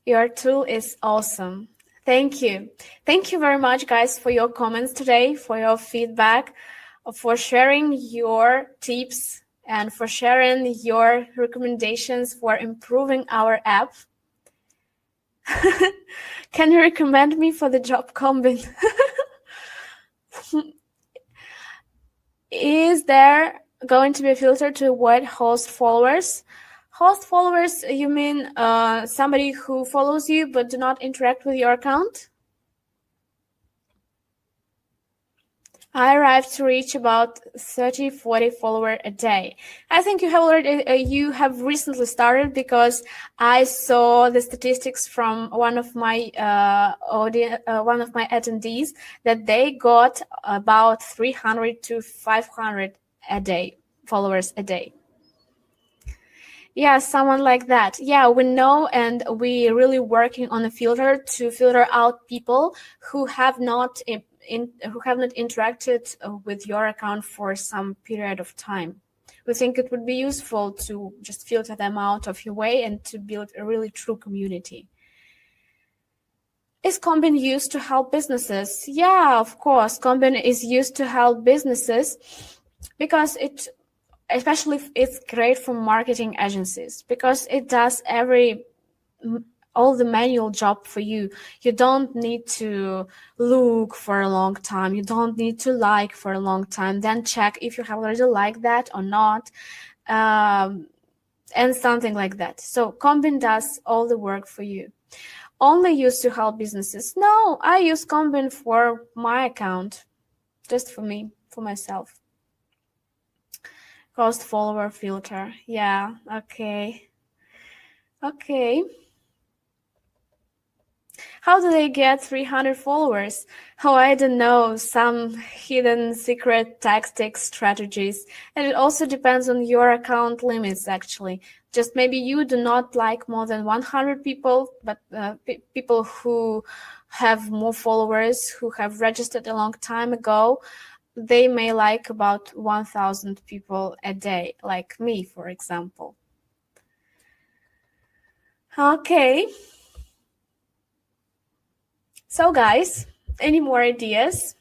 Your tool is awesome. Thank you. Thank you very much, guys, for your comments today, for your feedback, for sharing your tips, and for sharing your recommendations for improving our app. Can you recommend me for the job, Combin? Is there going to be a filter to avoid host followers? Host followers, you mean somebody who follows you but do not interact with your account? I arrived to reach about 30-40 followers a day. I think you have recently started, because I saw the statistics from one of my attendees that they got about 300 to 500 a day followers a day. Yeah, someone like that. Yeah, we know, and we're really working on a filter to filter out people who have not interacted with your account for some period of time. We think it would be useful to just filter them out of your way and to build a really true community. Is Combin used to help businesses? Yeah, of course. Combin is used to help businesses because especially it's great for marketing agencies, because it does all the manual job for you. You don't need to look for a long time. You don't need to like for a long time, then check if you have already liked that or not, and something like that. So Combin does all the work for you. Only used to help businesses? No, I use Combin for my account, just for me, for myself. Cost follower filter. Yeah, okay. How do they get 300 followers? Oh, I don't know, some hidden secret tactic strategies. And it also depends on your account limits, actually. Just maybe you do not like more than 100 people, but people who have more followers, who have registered a long time ago, they may like about 1,000 people a day, like me, for example. Okay. So guys, any more ideas?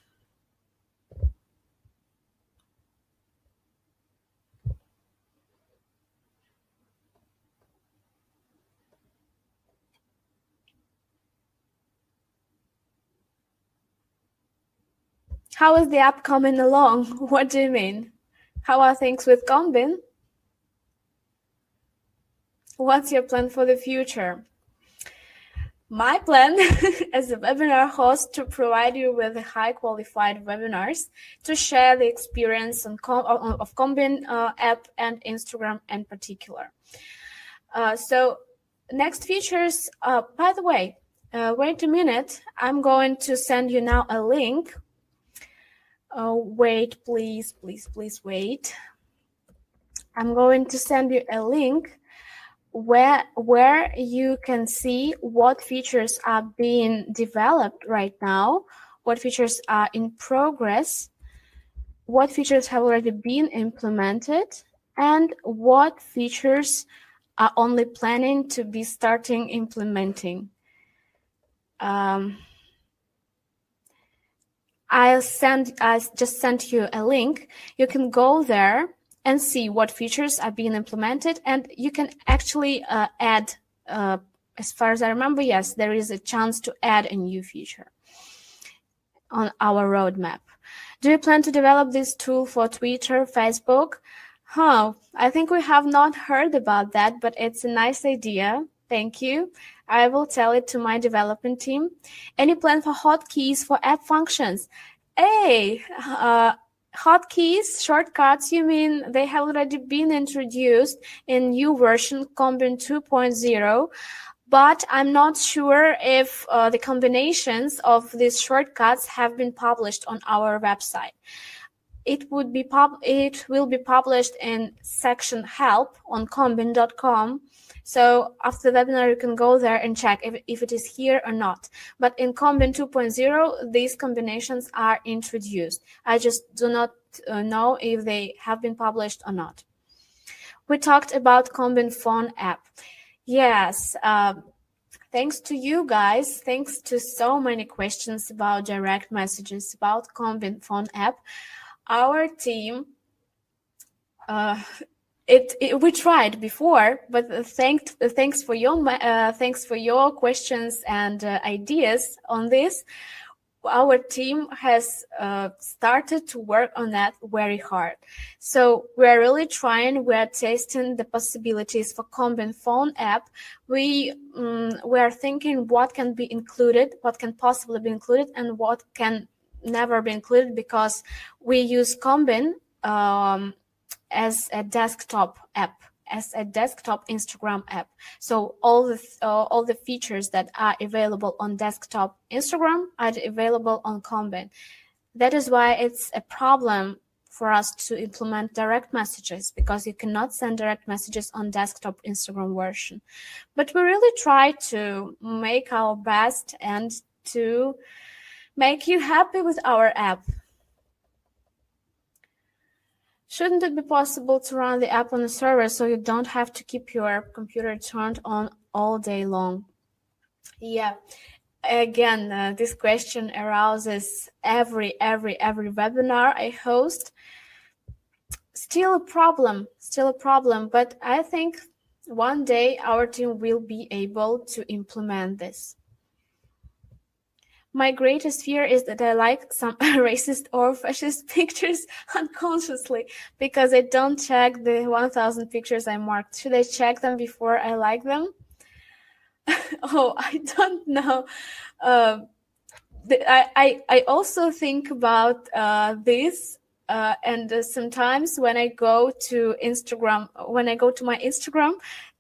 How is the app coming along? What do you mean? How are things with Combin? What's your plan for the future? My plan as a webinar host to provide you with high qualified webinars to share the experience of Combin app and Instagram in particular. So next features, by the way, wait a minute, I'm going to send you now a link. Wait, please wait. I'm going to send you a link where you can see what features are being developed right now, what features are in progress, what features have already been implemented, and what features are only planning to be starting implementing. I just sent you a link. You can go there and see what features are being implemented, and you can actually add, as far as I remember, yes, there is a chance to add a new feature on our roadmap. Do you plan to develop this tool for Twitter, Facebook? I think we have not heard about that, but it's a nice idea. Thank you. I will tell it to my development team. Any plan for hotkeys for app functions? Hey, hotkeys, shortcuts, you mean they have already been introduced in new version Combin 2.0, but I'm not sure if the combinations of these shortcuts have been published on our website. It will be published in section help on combin.com. So after the webinar, you can go there and check if it is here or not. But in Combin 2.0, these combinations are introduced. I just do not know if they have been published or not. We talked about Combin phone app. Yes, thanks to you guys. Thanks to so many questions about direct messages, about Combin phone app. Our team, we tried before, but thanks for your questions and ideas on this. Our team has started to work on that very hard. So we're really trying. We're testing the possibilities for Combin phone app. We are thinking what can be included, what can possibly be included, and what can never be included, because we use Combin as a desktop app, as a desktop Instagram app. So all the features that are available on desktop Instagram are available on Combin. That is why it's a problem for us to implement direct messages, because you cannot send direct messages on desktop Instagram version. But we really try to make our best and to make you happy with our app. Shouldn't it be possible to run the app on a server so you don't have to keep your computer turned on all day long? Yeah, again, this question arouses every webinar I host. Still a problem, but I think one day our team will be able to implement this. My greatest fear is that I like some racist or fascist pictures unconsciously, because I don't check the 1,000 pictures I marked. Should I check them before I like them? Oh, I don't know. I also think about this, and sometimes when I go to Instagram, when I go to my Instagram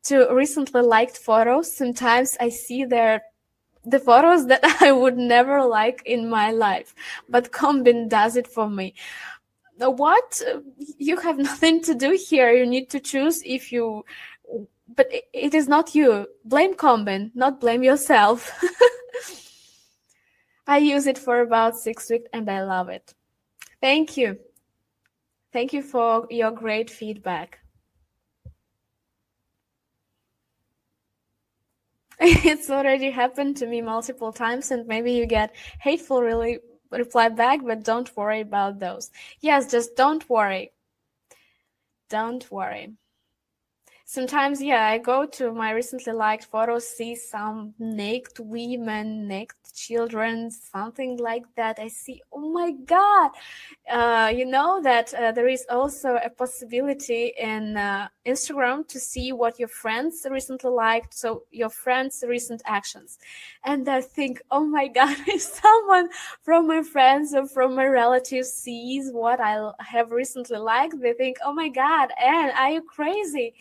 to recently liked photos, sometimes I see the photos that I would never like in my life, but Combin does it for me. What? You have nothing to do here. You need to choose if you, but it is not you. Blame Combin, not blame yourself. I use it for about 6 weeks and I love it. Thank you. Thank you for your great feedback. It's already happened to me multiple times, and maybe you get hateful reply back, but don't worry about those. Yes, just don't worry. Don't worry. Sometimes, yeah, I go to my recently liked photos, see some naked women, naked children, something like that. I see, oh my God. You know that there is also a possibility in Instagram to see what your friends recently liked, so your friends' recent actions. And I think, oh my God, if someone from my friends or from my relatives sees what I have recently liked, they think, oh my God, Anne, are you crazy?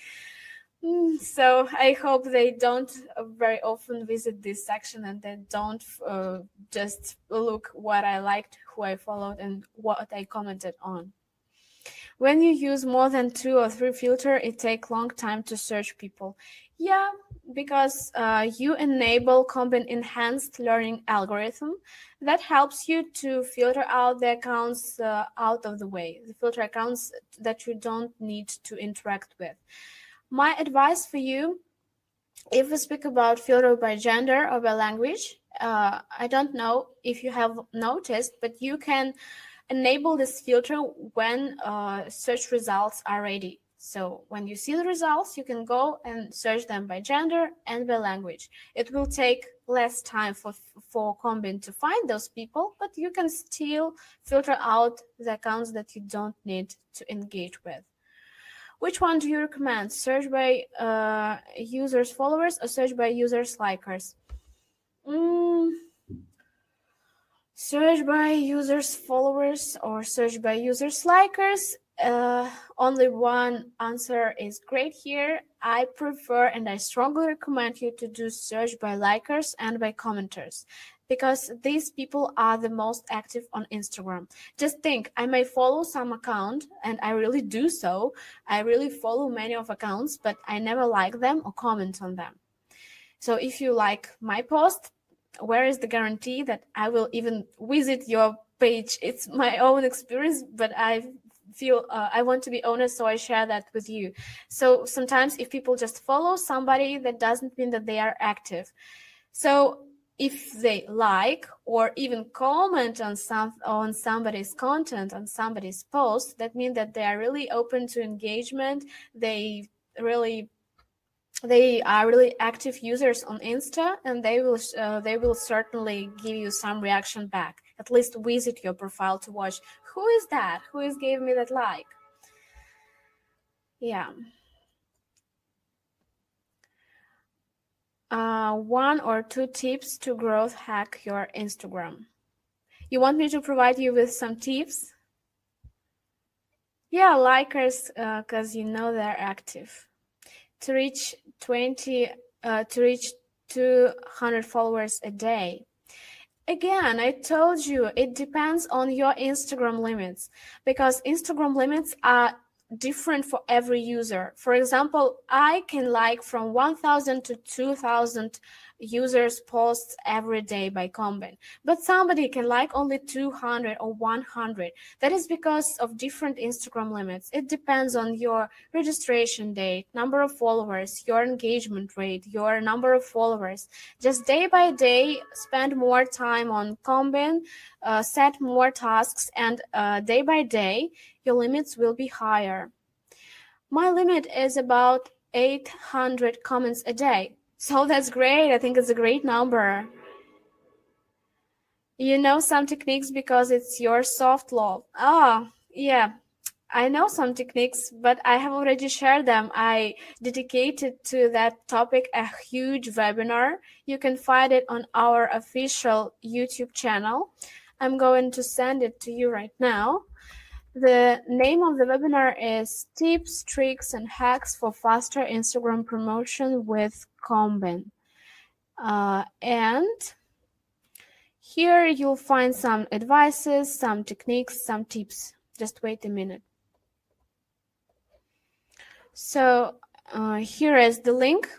So I hope they don't very often visit this section, and they don't just look what I liked, who I followed, and what I commented on. When you use more than 2 or 3 filters, it takes long time to search people. Yeah, because you enable Combin enhanced learning algorithm that helps you to filter out the accounts out of the way, the filter accounts that you don't need to interact with. My advice for you, if we speak about filter by gender or by language, I don't know if you have noticed, but you can enable this filter when search results are ready. So when you see the results, you can go and search them by gender and by language. It will take less time for Combin to find those people, but you can still filter out the accounts that you don't need to engage with. Which one do you recommend? Search by users followers or search by users likers? Search by users followers or search by users likers? Only one answer is great here. I prefer and I strongly recommend you to do search by likers and by commenters, because these people are the most active on Instagram. Just think, I may follow some account, and I really do so. I really follow many of accounts, but I never like them or comment on them. So if you like my post, where is the guarantee that I will even visit your page? It's my own experience, but I feel I want to be honest, so I share that with you. So sometimes if people just follow somebody, that doesn't mean that they are active. So if they like or even comment on somebody's content, on somebody's post, that means that they are really open to engagement. They are really active users on Insta, and they will certainly give you some reaction back. At least visit your profile to watch who is that, who is giving me that like. Yeah. One or two tips to growth hack your Instagram. You want me to provide you with some tips? Yeah, likers, because you know they're active. To reach 200 followers a day. Again, I told you it depends on your Instagram limits, because Instagram limits are different for every user. For example, I can like from 1,000 to 2,000 users posts every day by Combin, but somebody can like only 200 or 100. That is because of different Instagram limits. It depends on your registration date, number of followers, your engagement rate, your number of followers. Just day by day, spend more time on Combin, set more tasks, and day by day, your limits will be higher. My limit is about 800 comments a day. So that's great. I think it's a great number. You know some techniques because it's your soft law. Oh, yeah. I know some techniques, but I have already shared them. I dedicated to that topic a huge webinar. You can find it on our official YouTube channel. I'm going to send it to you right now. The name of the webinar is Tips, Tricks, and Hacks for Faster Instagram Promotion with Combin. And here you'll find some advices, some techniques, some tips. Just wait a minute. So here is the link.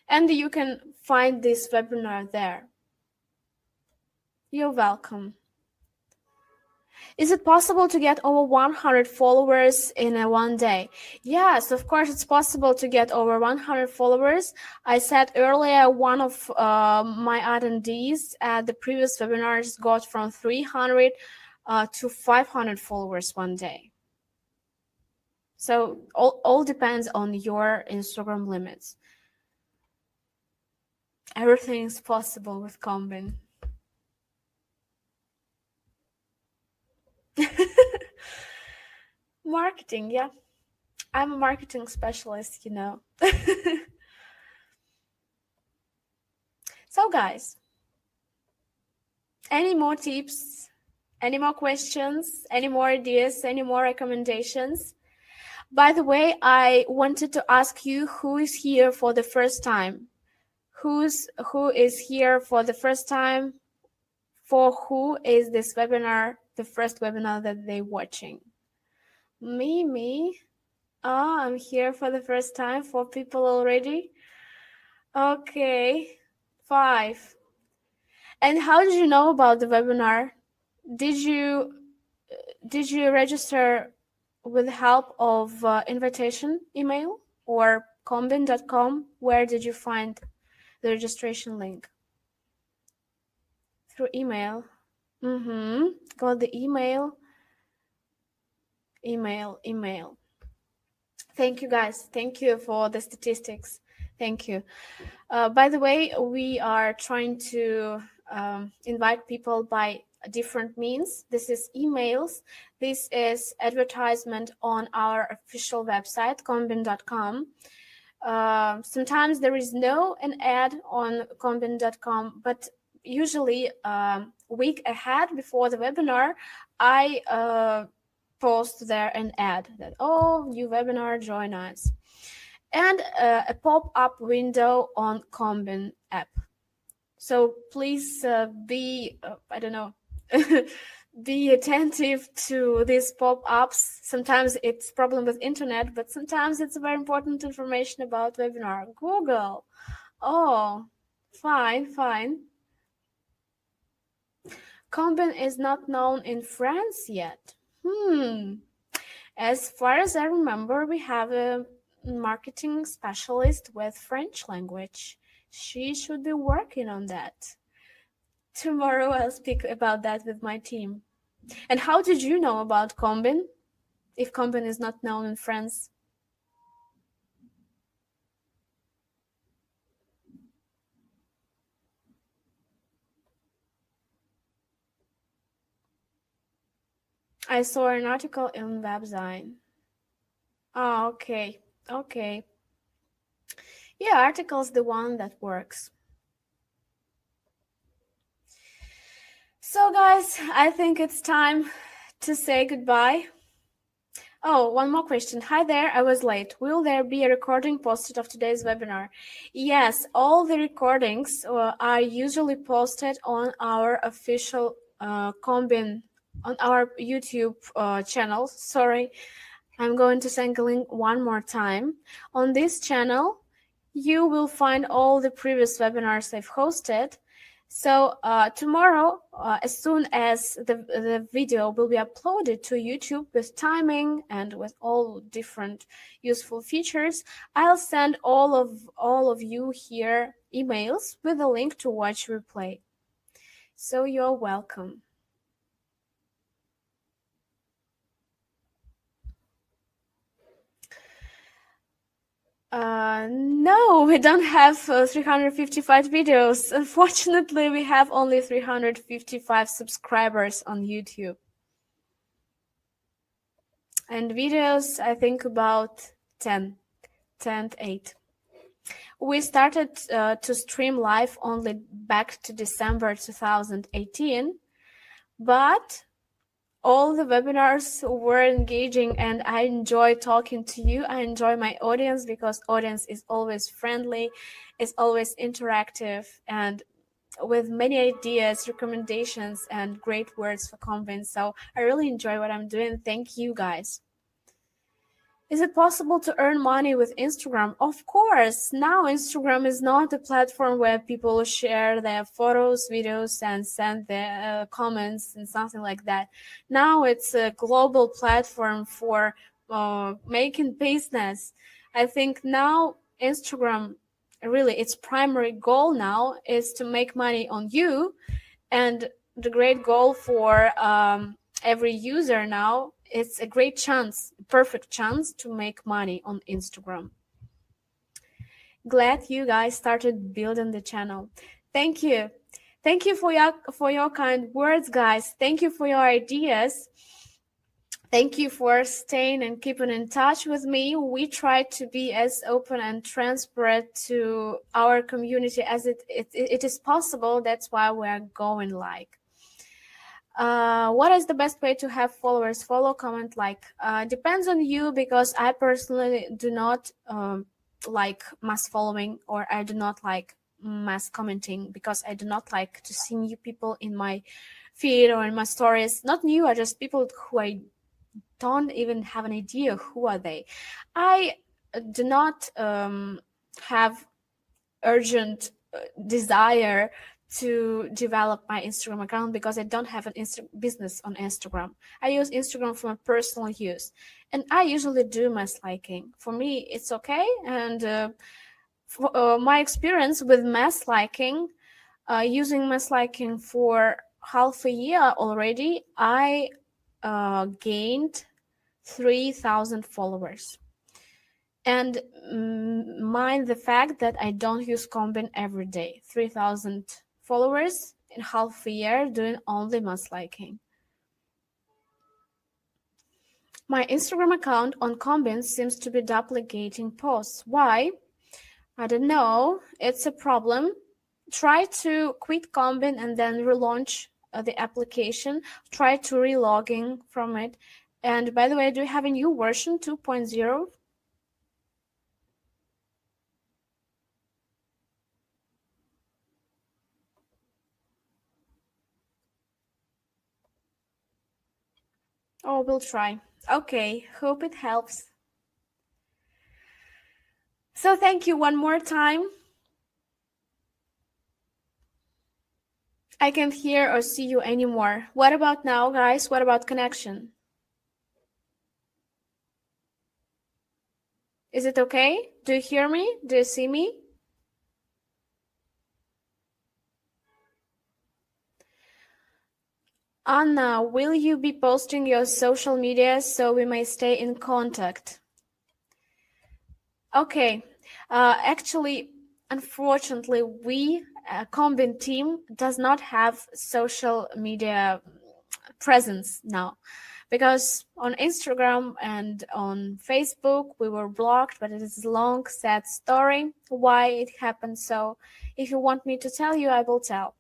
And you can find this webinar there. You're welcome. Is it possible to get over 100 followers in one day? Yes, of course, it's possible to get over 100 followers. I said earlier, one of my attendees at the previous webinars got from 300 to 500 followers one day. So all depends on your Instagram limits. Everything is possible with Combin. Marketing, yeah. I'm a marketing specialist, you know. So guys, any more tips, any more questions, any more ideas, any more recommendations? By the way, I wanted to ask you who is here for the first time. Who is here for the first time? For who is this webinar the first webinar that they're watching? Me. Oh, I'm here for the first time. 4 people already. Okay, 5. And how did you know about the webinar? Did you register with the help of invitation email or combin.com? Where did you find the registration link? Through email. Got the email. email. Thank you, guys. Thank you for the statistics. Thank you. By the way, we are trying to invite people by different means. This is emails. This is advertisement on our official website, combin.com. Sometimes there is an ad on combin.com, but usually a week ahead before the webinar, I post there an ad that, oh, new webinar, join us. And a pop-up window on Combin app. So please be attentive to these pop-ups. Sometimes it's problem with internet, but sometimes it's very important information about webinar. Google. Oh, fine. Combin is not known in France yet. As far as I remember, we have a marketing specialist with French language. She should be working on that. Tomorrow I'll speak about that with my team. And how did you know about Combin, if Combin is not known in France? I saw an article in Webzine. Oh, okay. Yeah, article's the one that works. So guys, I think it's time to say goodbye. Oh, one more question. Hi there, I was late. Will there be a recording posted of today's webinar? Yes, all the recordings are usually posted on our official Combin, on our YouTube channel. Sorry, I'm going to send a link one more time. On this channel, you will find all the previous webinars I've hosted. So tomorrow, as soon as the video will be uploaded to YouTube with timing and with all different useful features, I'll send all of you here emails with a link to watch replay. So you're welcome. No, we don't have 355 videos. Unfortunately, we have only 355 subscribers on YouTube. And videos, I think about 10, 8. We started to stream live only back to December 2018, but all the webinars were engaging and I enjoy talking to you. I enjoy my audience because audience is always friendly, is always interactive, and with many ideas, recommendations, and great words for Combin. So I really enjoy what I'm doing. Thank you, guys. Is it possible to earn money with Instagram? Of course. Now Instagram is not a platform where people share their photos, videos, and send their comments and something like that. Now it's a global platform for making business. I think now Instagram, really, its primary goal now is to make money on you. And the great goal for every user now, it's a great chance, perfect chance to make money on Instagram. Glad you guys started building the channel. Thank you. Thank you for your kind words, guys. Thank you for your ideas. Thank you for staying and keeping in touch with me. We try to be as open and transparent to our community as it is possible. That's why we're going like. What is the best way to have followers? Follow, comment, like. Depends on you, because I personally do not like mass following, or I do not like mass commenting, because I do not like to see new people in my feed or in my stories. Not new, are just people who I don't even have an idea who are they. I do not have urgent desire to develop my Instagram account, because I don't have an business on Instagram. I use Instagram for my personal use, and I usually do mass liking. For me, it's okay. And for my experience with mass liking, using mass liking for half a year already, I gained 3,000 followers. And mind the fact that I don't use Combin every day. 3,000 followers in half a year doing only mass liking. My Instagram account on Combin seems to be duplicating posts. Why? I don't know. It's a problem. Try to quit Combin and then relaunch the application. Try to relogging from it. And by the way, do you have a new version 2.0? Oh, we'll try. Okay, hope it helps. So thank you one more time. I can't hear or see you anymore. What about now, guys? What about connection? Is it okay? Do you hear me? Do you see me? Anna, will you be posting your social media so we may stay in contact? Okay. Actually, unfortunately, we, Combin team, does not have social media presence now. Because on Instagram and on Facebook, we were blocked, but it is a long, sad story why it happened. So if you want me to tell you, I will tell.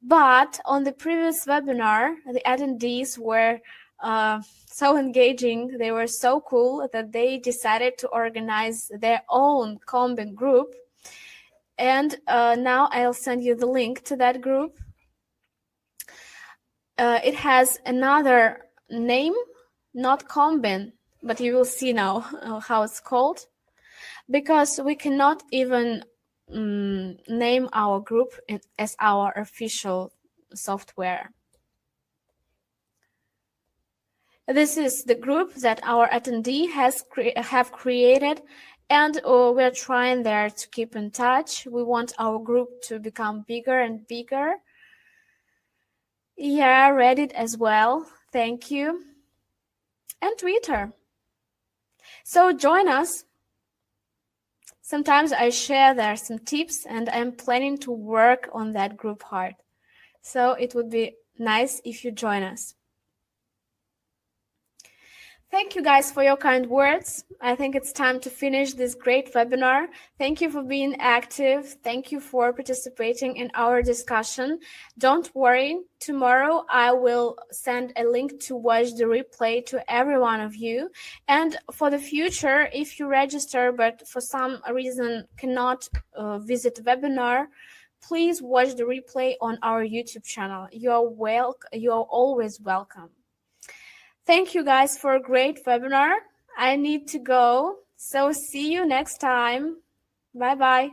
But on the previous webinar, the attendees were so engaging. They were so cool that they decided to organize their own Combin group. And now I'll send you the link to that group. It has another name, not Combin, but you will see now how it's called, because we cannot even name our group as our official software. This is the group that our attendee have created, and we're trying there to keep in touch. We want our group to become bigger and bigger. Yeah, Reddit as well. Thank you. And Twitter. So join us. Sometimes I share there some tips, and I'm planning to work on that group hard. So it would be nice if you join us. Thank you guys for your kind words. I think it's time to finish this great webinar. Thank you for being active. Thank you for participating in our discussion. Don't worry, tomorrow I will send a link to watch the replay to every one of you. And for the future, if you register but for some reason cannot visit the webinar, please watch the replay on our YouTube channel. You're always welcome. Thank you guys for a great webinar. I need to go. So see you next time. Bye-bye.